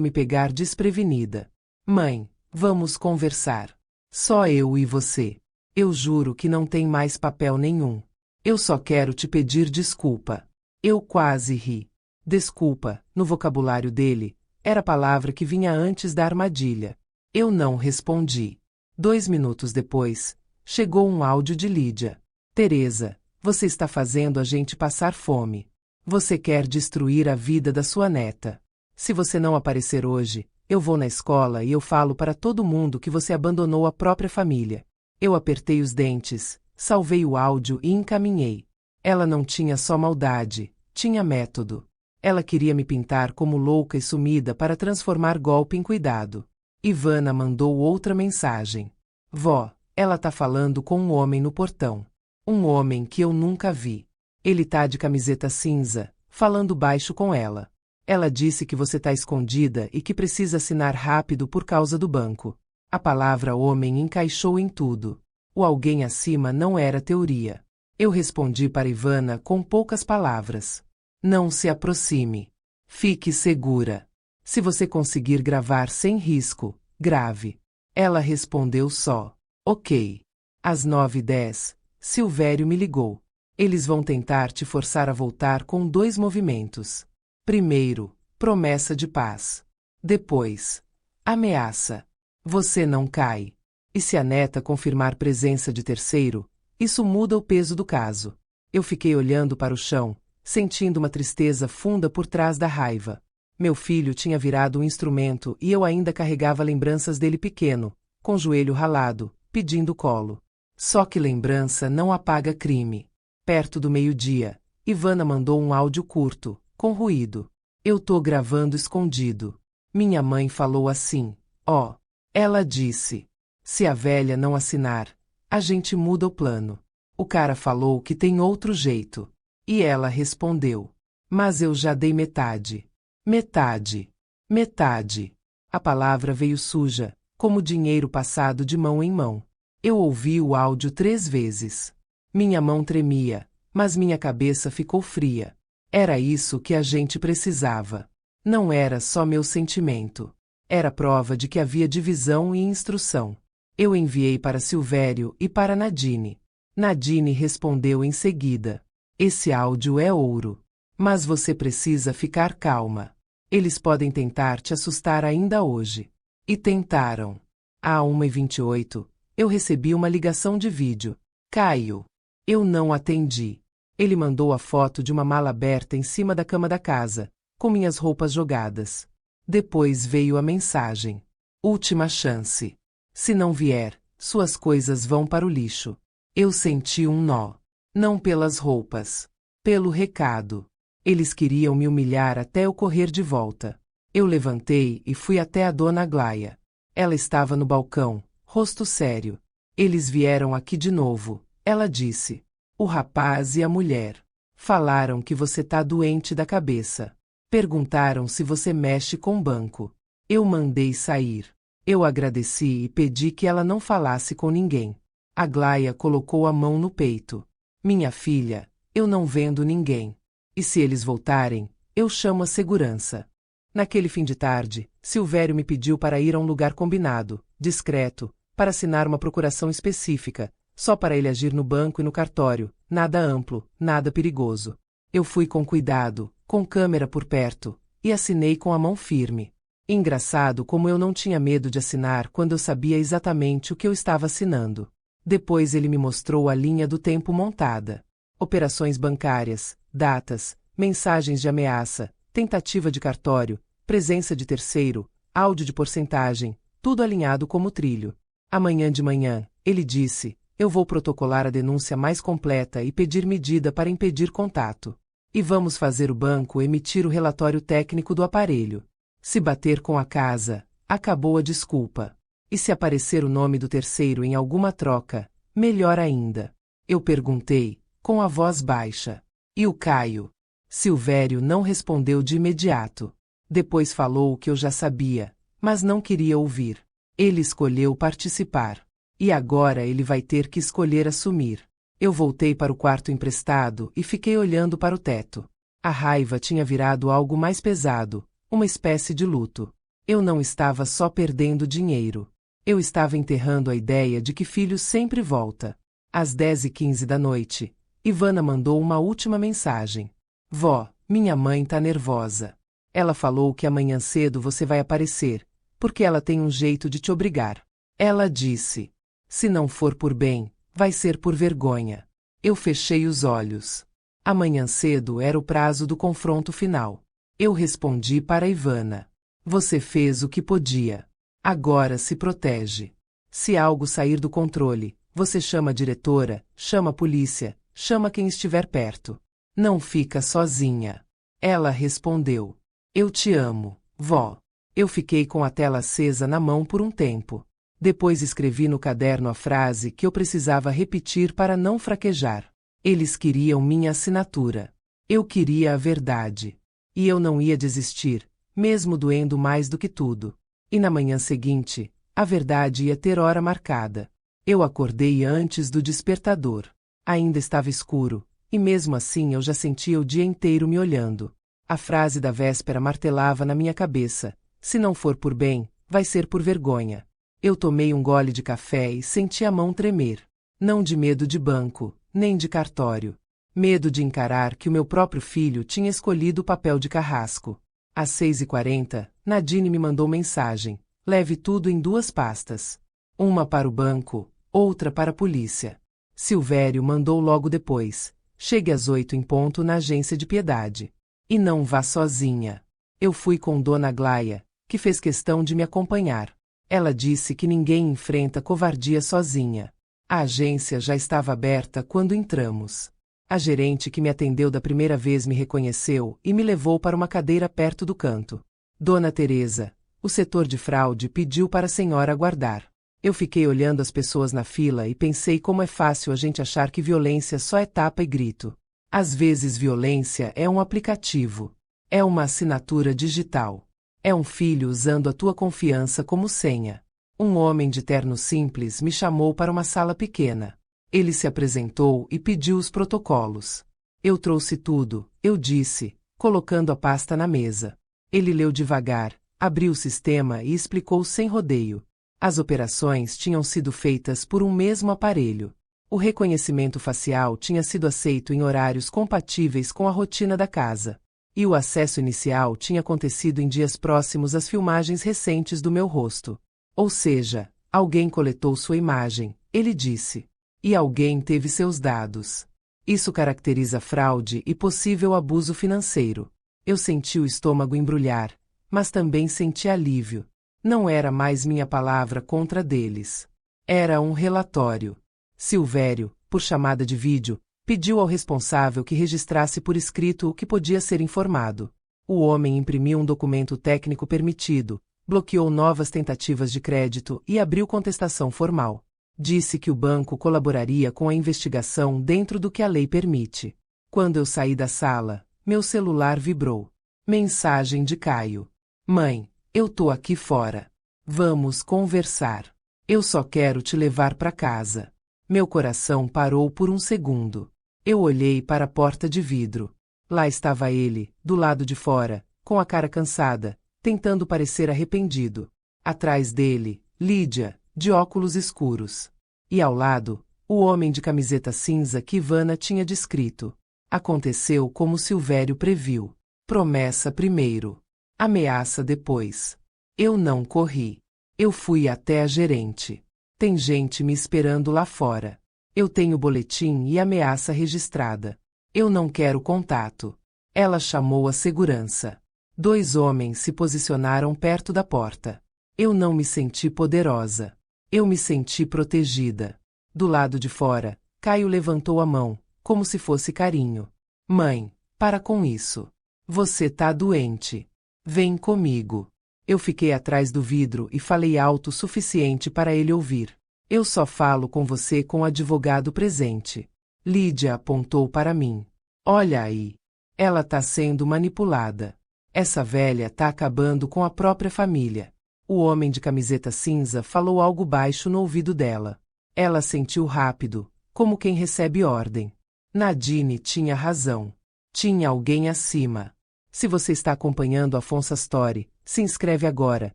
me pegar desprevenida. Mãe, vamos conversar. Só eu e você. Eu juro que não tem mais papel nenhum. Eu só quero te pedir desculpa. Eu quase ri. Desculpa, no vocabulário dele, era a palavra que vinha antes da armadilha. Eu não respondi. 2 minutos depois, chegou um áudio de Lídia. Teresa, você está fazendo a gente passar fome. Você quer destruir a vida da sua neta. Se você não aparecer hoje, eu vou na escola e eu falo para todo mundo que você abandonou a própria família. Eu apertei os dentes, salvei o áudio e encaminhei. Ela não tinha só maldade, tinha método. Ela queria me pintar como louca e sumida para transformar golpe em cuidado. Ivana mandou outra mensagem. Vó, ela tá falando com um homem no portão. Um homem que eu nunca vi. Ele tá de camiseta cinza, falando baixo com ela. Ela disse que você tá escondida e que precisa assinar rápido por causa do banco. A palavra homem encaixou em tudo. O alguém acima não era teoria. Eu respondi para Ivana com poucas palavras. Não se aproxime. Fique segura. Se você conseguir gravar sem risco, grave. Ela respondeu só. Ok. Às 9h10, Silvério me ligou. Eles vão tentar te forçar a voltar com 2 movimentos. Primeiro, promessa de paz. Depois, ameaça. Você não cai. E se a neta confirmar presença de terceiro, isso muda o peso do caso. Eu fiquei olhando para o chão, sentindo uma tristeza funda por trás da raiva. Meu filho tinha virado um instrumento e eu ainda carregava lembranças dele pequeno, com o joelho ralado, pedindo colo. Só que lembrança não apaga crime. Perto do meio-dia, Ivana mandou um áudio curto, com ruído. Eu tô gravando escondido. Minha mãe falou assim, ó. Ela disse. Se a velha não assinar, a gente muda o plano. O cara falou que tem outro jeito. E ela respondeu. Mas eu já dei metade. Metade. Metade. A palavra veio suja, como dinheiro passado de mão em mão. Eu ouvi o áudio 3 vezes. Minha mão tremia, mas minha cabeça ficou fria. Era isso que a gente precisava. Não era só meu sentimento. Era prova de que havia divisão e instrução. Eu enviei para Silvério e para Nadine. Nadine respondeu em seguida. Esse áudio é ouro. Mas você precisa ficar calma. Eles podem tentar te assustar ainda hoje. E tentaram. À 1h28, eu recebi uma ligação de vídeo. Caio. Eu não atendi. Ele mandou a foto de uma mala aberta em cima da cama da casa, com minhas roupas jogadas. Depois veio a mensagem. Última chance. Se não vier, suas coisas vão para o lixo. Eu senti um nó. Não pelas roupas. Pelo recado. Eles queriam me humilhar até eu correr de volta. Eu levantei e fui até a dona Aglaia. Ela estava no balcão, rosto sério. Eles vieram aqui de novo, ela disse. O rapaz e a mulher. Falaram que você tá doente da cabeça. Perguntaram se você mexe com banco. Eu mandei sair. Eu agradeci e pedi que ela não falasse com ninguém. Aglaia colocou a mão no peito. Minha filha, eu não vendo ninguém. E se eles voltarem, eu chamo a segurança. Naquele fim de tarde, Silvério me pediu para ir a um lugar combinado, discreto, para assinar uma procuração específica, só para ele agir no banco e no cartório, nada amplo, nada perigoso. Eu fui com cuidado, com câmera por perto, e assinei com a mão firme. Engraçado como eu não tinha medo de assinar quando eu sabia exatamente o que eu estava assinando. Depois ele me mostrou a linha do tempo montada. Operações bancárias, datas, mensagens de ameaça, tentativa de cartório, presença de terceiro, áudio de porcentagem, tudo alinhado como trilho. Amanhã de manhã, ele disse, eu vou protocolar a denúncia mais completa e pedir medida para impedir contato. E vamos fazer o banco emitir o relatório técnico do aparelho. Se bater com a casa, acabou a desculpa. E se aparecer o nome do terceiro em alguma troca, melhor ainda. Eu perguntei, com a voz baixa. E o Caio? Silvério não respondeu de imediato. Depois falou o que eu já sabia, mas não queria ouvir. Ele escolheu participar. E agora ele vai ter que escolher assumir. Eu voltei para o quarto emprestado e fiquei olhando para o teto. A raiva tinha virado algo mais pesado, uma espécie de luto. Eu não estava só perdendo dinheiro. Eu estava enterrando a ideia de que filho sempre volta. Às 10h15 da noite, Ivana mandou uma última mensagem. Vó, minha mãe tá nervosa. Ela falou que amanhã cedo você vai aparecer, porque ela tem um jeito de te obrigar. Ela disse: se não for por bem, vai ser por vergonha. Eu fechei os olhos. Amanhã cedo era o prazo do confronto final. Eu respondi para Ivana: você fez o que podia. Agora se protege. Se algo sair do controle, você chama a diretora, chama a polícia, chama quem estiver perto. Não fica sozinha. Ela respondeu: eu te amo, vó. Eu fiquei com a tela acesa na mão por um tempo. Depois escrevi no caderno a frase que eu precisava repetir para não fraquejar. Eles queriam minha assinatura. Eu queria a verdade. E eu não ia desistir, mesmo doendo mais do que tudo. E na manhã seguinte, a verdade ia ter hora marcada. Eu acordei antes do despertador. Ainda estava escuro, e mesmo assim eu já sentia o dia inteiro me olhando. A frase da véspera martelava na minha cabeça: se não for por bem, vai ser por vergonha. Eu tomei um gole de café e senti a mão tremer. Não de medo de banco, nem de cartório. Medo de encarar que o meu próprio filho tinha escolhido o papel de carrasco. Às 6h40, Nadine me mandou mensagem: leve tudo em 2 pastas. Uma para o banco, outra para a polícia. Silvério mandou logo depois: chegue às 8 em ponto na agência de Piedade. E não vá sozinha. Eu fui com Dona Aglaia, que fez questão de me acompanhar. Ela disse que ninguém enfrenta covardia sozinha. A agência já estava aberta quando entramos. A gerente que me atendeu da primeira vez me reconheceu e me levou para uma cadeira perto do canto. Dona Teresa, o setor de fraude pediu para a senhora aguardar. Eu fiquei olhando as pessoas na fila e pensei como é fácil a gente achar que violência só é tapa e grito. Às vezes violência é um aplicativo. É uma assinatura digital. É um filho usando a tua confiança como senha. Um homem de terno simples me chamou para uma sala pequena. Ele se apresentou e pediu os protocolos. Eu trouxe tudo, eu disse, colocando a pasta na mesa. Ele leu devagar, abriu o sistema e explicou sem rodeio. As operações tinham sido feitas por um mesmo aparelho. O reconhecimento facial tinha sido aceito em horários compatíveis com a rotina da casa. E o acesso inicial tinha acontecido em dias próximos às filmagens recentes do meu rosto. Ou seja, alguém coletou sua imagem, ele disse. E alguém teve seus dados. Isso caracteriza fraude e possível abuso financeiro. Eu senti o estômago embrulhar, mas também senti alívio. Não era mais minha palavra contra deles. Era um relatório. Silvério, por chamada de vídeo, pediu ao responsável que registrasse por escrito o que podia ser informado. O homem imprimiu um documento técnico permitido, bloqueou novas tentativas de crédito e abriu contestação formal. Disse que o banco colaboraria com a investigação dentro do que a lei permite. Quando eu saí da sala, meu celular vibrou. Mensagem de Caio. Mãe, eu tô aqui fora. Vamos conversar. Eu só quero te levar para casa. Meu coração parou por um segundo. Eu olhei para a porta de vidro. Lá estava ele, do lado de fora, com a cara cansada, tentando parecer arrependido. Atrás dele, Lídia, de óculos escuros. E ao lado, o homem de camiseta cinza que Ivana tinha descrito. Aconteceu como Silvério previu. Promessa primeiro. Ameaça depois. Eu não corri. Eu fui até a gerente. Tem gente me esperando lá fora. Eu tenho boletim e ameaça registrada. Eu não quero contato. Ela chamou a segurança. 2 homens se posicionaram perto da porta. Eu não me senti poderosa. Eu me senti protegida. Do lado de fora, Caio levantou a mão, como se fosse carinho. Mãe, para com isso. Você tá doente. Vem comigo. Eu fiquei atrás do vidro e falei alto o suficiente para ele ouvir. Eu só falo com você com o advogado presente. Lídia apontou para mim. Olha aí. Ela tá sendo manipulada. Essa velha tá acabando com a própria família. O homem de camiseta cinza falou algo baixo no ouvido dela. Ela sentiu rápido, como quem recebe ordem. Nadine tinha razão. Tinha alguém acima. Se você está acompanhando Afonso Astori, se inscreve agora,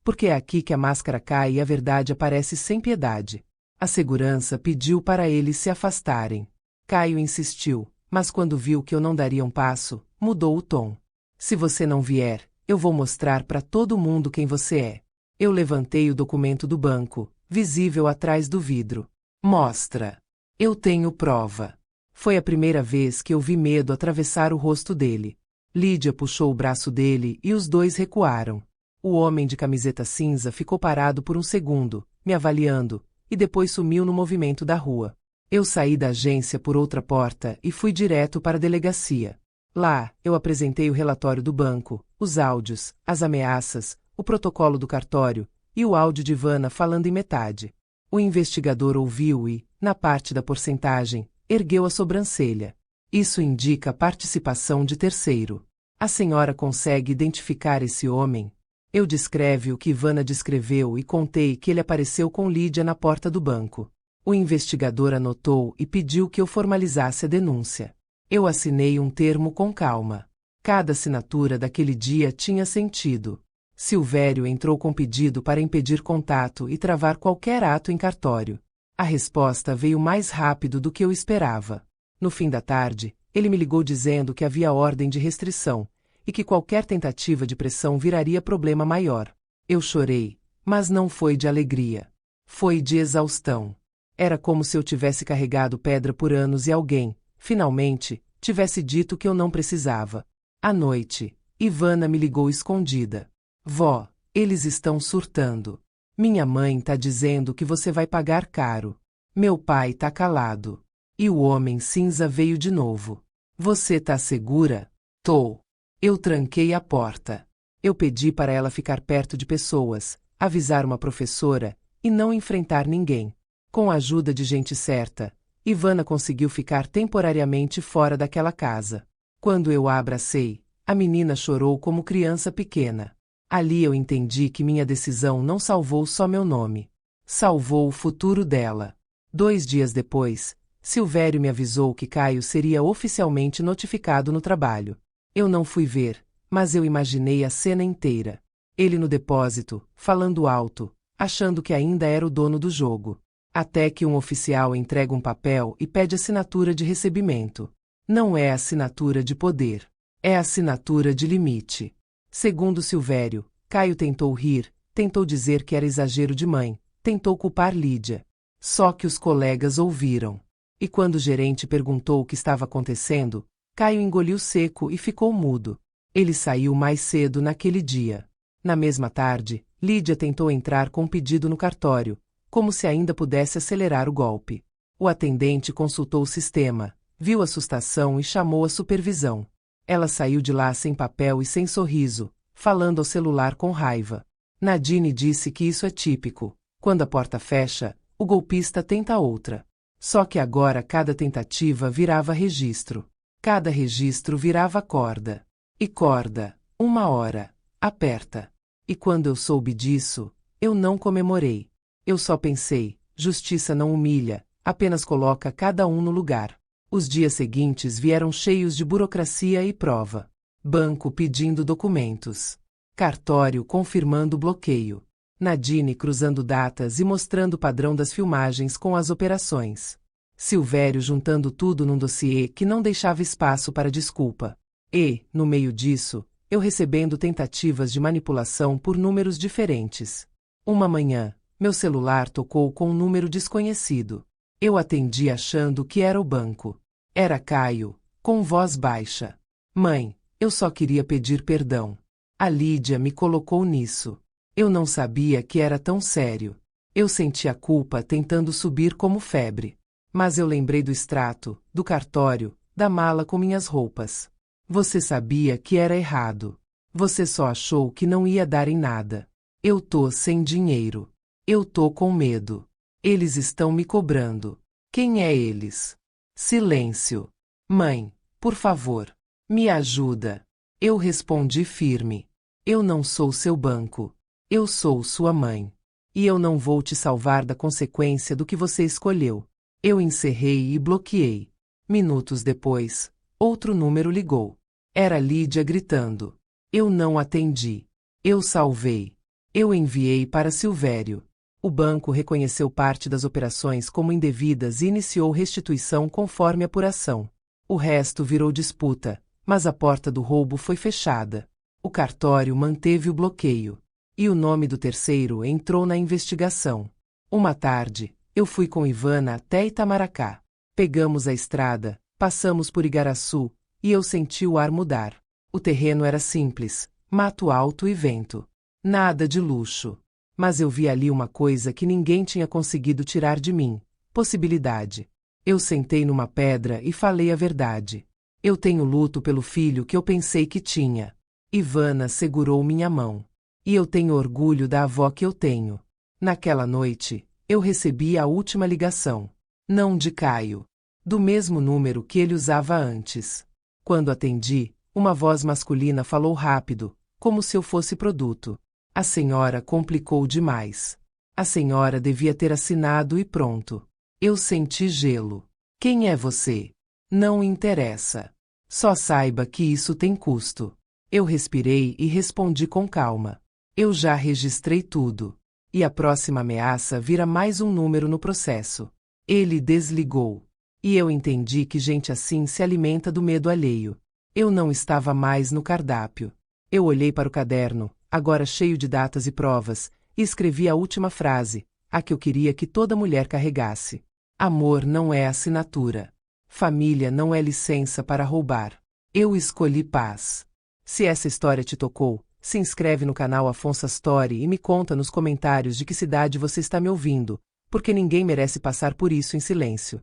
porque é aqui que a máscara cai e a verdade aparece sem piedade. A segurança pediu para eles se afastarem. Caio insistiu, mas quando viu que eu não daria um passo, mudou o tom. Se você não vier, eu vou mostrar para todo mundo quem você é. Eu levantei o documento do banco, visível atrás do vidro. Mostra. Eu tenho prova. Foi a primeira vez que eu vi medo atravessar o rosto dele. Lídia puxou o braço dele e os dois recuaram. O homem de camiseta cinza ficou parado por um segundo, me avaliando, e depois sumiu no movimento da rua. Eu saí da agência por outra porta e fui direto para a delegacia. Lá, eu apresentei o relatório do banco, os áudios, as ameaças, o protocolo do cartório e o áudio de Ivana falando em metade. O investigador ouviu e, na parte da porcentagem, ergueu a sobrancelha. Isso indica participação de terceiro. A senhora consegue identificar esse homem? Eu descrevi o que Ivana descreveu e contei que ele apareceu com Lídia na porta do banco. O investigador anotou e pediu que eu formalizasse a denúncia. Eu assinei um termo com calma. Cada assinatura daquele dia tinha sentido. Silvério entrou com pedido para impedir contato e travar qualquer ato em cartório. A resposta veio mais rápido do que eu esperava. No fim da tarde, ele me ligou dizendo que havia ordem de restrição e que qualquer tentativa de pressão viraria problema maior. Eu chorei, mas não foi de alegria. Foi de exaustão. Era como se eu tivesse carregado pedra por anos e alguém, finalmente, tivesse dito que eu não precisava. À noite, Ivana me ligou escondida. Vó, eles estão surtando. Minha mãe tá dizendo que você vai pagar caro. Meu pai tá calado. E o homem cinza veio de novo. Você tá segura? Tô. Eu tranquei a porta. Eu pedi para ela ficar perto de pessoas, avisar uma professora, e não enfrentar ninguém. Com a ajuda de gente certa, Ivana conseguiu ficar temporariamente fora daquela casa. Quando eu a abracei, a menina chorou como criança pequena. Ali eu entendi que minha decisão não salvou só meu nome. Salvou o futuro dela. 2 dias depois, Silvério me avisou que Caio seria oficialmente notificado no trabalho. Eu não fui ver, mas eu imaginei a cena inteira. Ele no depósito, falando alto, achando que ainda era o dono do jogo. Até que um oficial entrega um papel e pede assinatura de recebimento. Não é assinatura de poder. É assinatura de limite. Segundo Silvério, Caio tentou rir, tentou dizer que era exagero de mãe, tentou culpar Lídia. Só que os colegas ouviram. E quando o gerente perguntou o que estava acontecendo, Caio engoliu seco e ficou mudo. Ele saiu mais cedo naquele dia. Na mesma tarde, Lídia tentou entrar com um pedido no cartório, como se ainda pudesse acelerar o golpe. O atendente consultou o sistema, viu a assustação e chamou a supervisão. Ela saiu de lá sem papel e sem sorriso, falando ao celular com raiva. Nadine disse que isso é típico. Quando a porta fecha, o golpista tenta outra. Só que agora cada tentativa virava registro. Cada registro virava corda. E corda, 1 hora, aperta. E quando eu soube disso, eu não comemorei. Eu só pensei, justiça não humilha, apenas coloca cada um no lugar. Os dias seguintes vieram cheios de burocracia e prova. Banco pedindo documentos. Cartório confirmando o bloqueio. Nadine cruzando datas e mostrando o padrão das filmagens com as operações. Silvério juntando tudo num dossiê que não deixava espaço para desculpa. E, no meio disso, eu recebendo tentativas de manipulação por números diferentes. Uma manhã, meu celular tocou com um número desconhecido. Eu atendi achando que era o banco. Era Caio, com voz baixa. Mãe, eu só queria pedir perdão. A Lídia me colocou nisso. Eu não sabia que era tão sério. Eu senti a culpa tentando subir como febre. Mas eu lembrei do extrato, do cartório, da mala com minhas roupas. Você sabia que era errado. Você só achou que não ia dar em nada. Eu tô sem dinheiro. Eu tô com medo. Eles estão me cobrando. Quem é eles? Silêncio. Mãe, por favor, me ajuda. Eu respondi firme. Eu não sou seu banco. Eu sou sua mãe. E eu não vou te salvar da consequência do que você escolheu. Eu encerrei e bloqueei. Minutos depois, outro número ligou. Era Lídia gritando. Eu não atendi. Eu salvei. Eu enviei para Silvério. O banco reconheceu parte das operações como indevidas e iniciou restituição conforme apuração. O resto virou disputa, mas a porta do roubo foi fechada. O cartório manteve o bloqueio. E o nome do terceiro entrou na investigação. Uma tarde, eu fui com Ivana até Itamaracá. Pegamos a estrada, passamos por Igaraçu, e eu senti o ar mudar. O terreno era simples, mato alto e vento. Nada de luxo. Mas eu vi ali uma coisa que ninguém tinha conseguido tirar de mim: possibilidade. Eu sentei numa pedra e falei a verdade. Eu tenho luto pelo filho que eu pensei que tinha. Ivana segurou minha mão. E eu tenho orgulho da avó que eu tenho. Naquela noite, eu recebi a última ligação. Não de Caio. Do mesmo número que ele usava antes. Quando atendi, uma voz masculina falou rápido, como se eu fosse produto. A senhora complicou demais. A senhora devia ter assinado e pronto. Eu senti gelo. Quem é você? Não interessa. Só saiba que isso tem custo. Eu respirei e respondi com calma. Eu já registrei tudo. E a próxima ameaça vira mais um número no processo. Ele desligou. E eu entendi que gente assim se alimenta do medo alheio. Eu não estava mais no cardápio. Eu olhei para o caderno, agora cheio de datas e provas, e escrevi a última frase, a que eu queria que toda mulher carregasse. Amor não é assinatura. Família não é licença para roubar. Eu escolhi paz. Se essa história te tocou, se inscreve no canal Afonso Story e me conta nos comentários de que cidade você está me ouvindo, porque ninguém merece passar por isso em silêncio.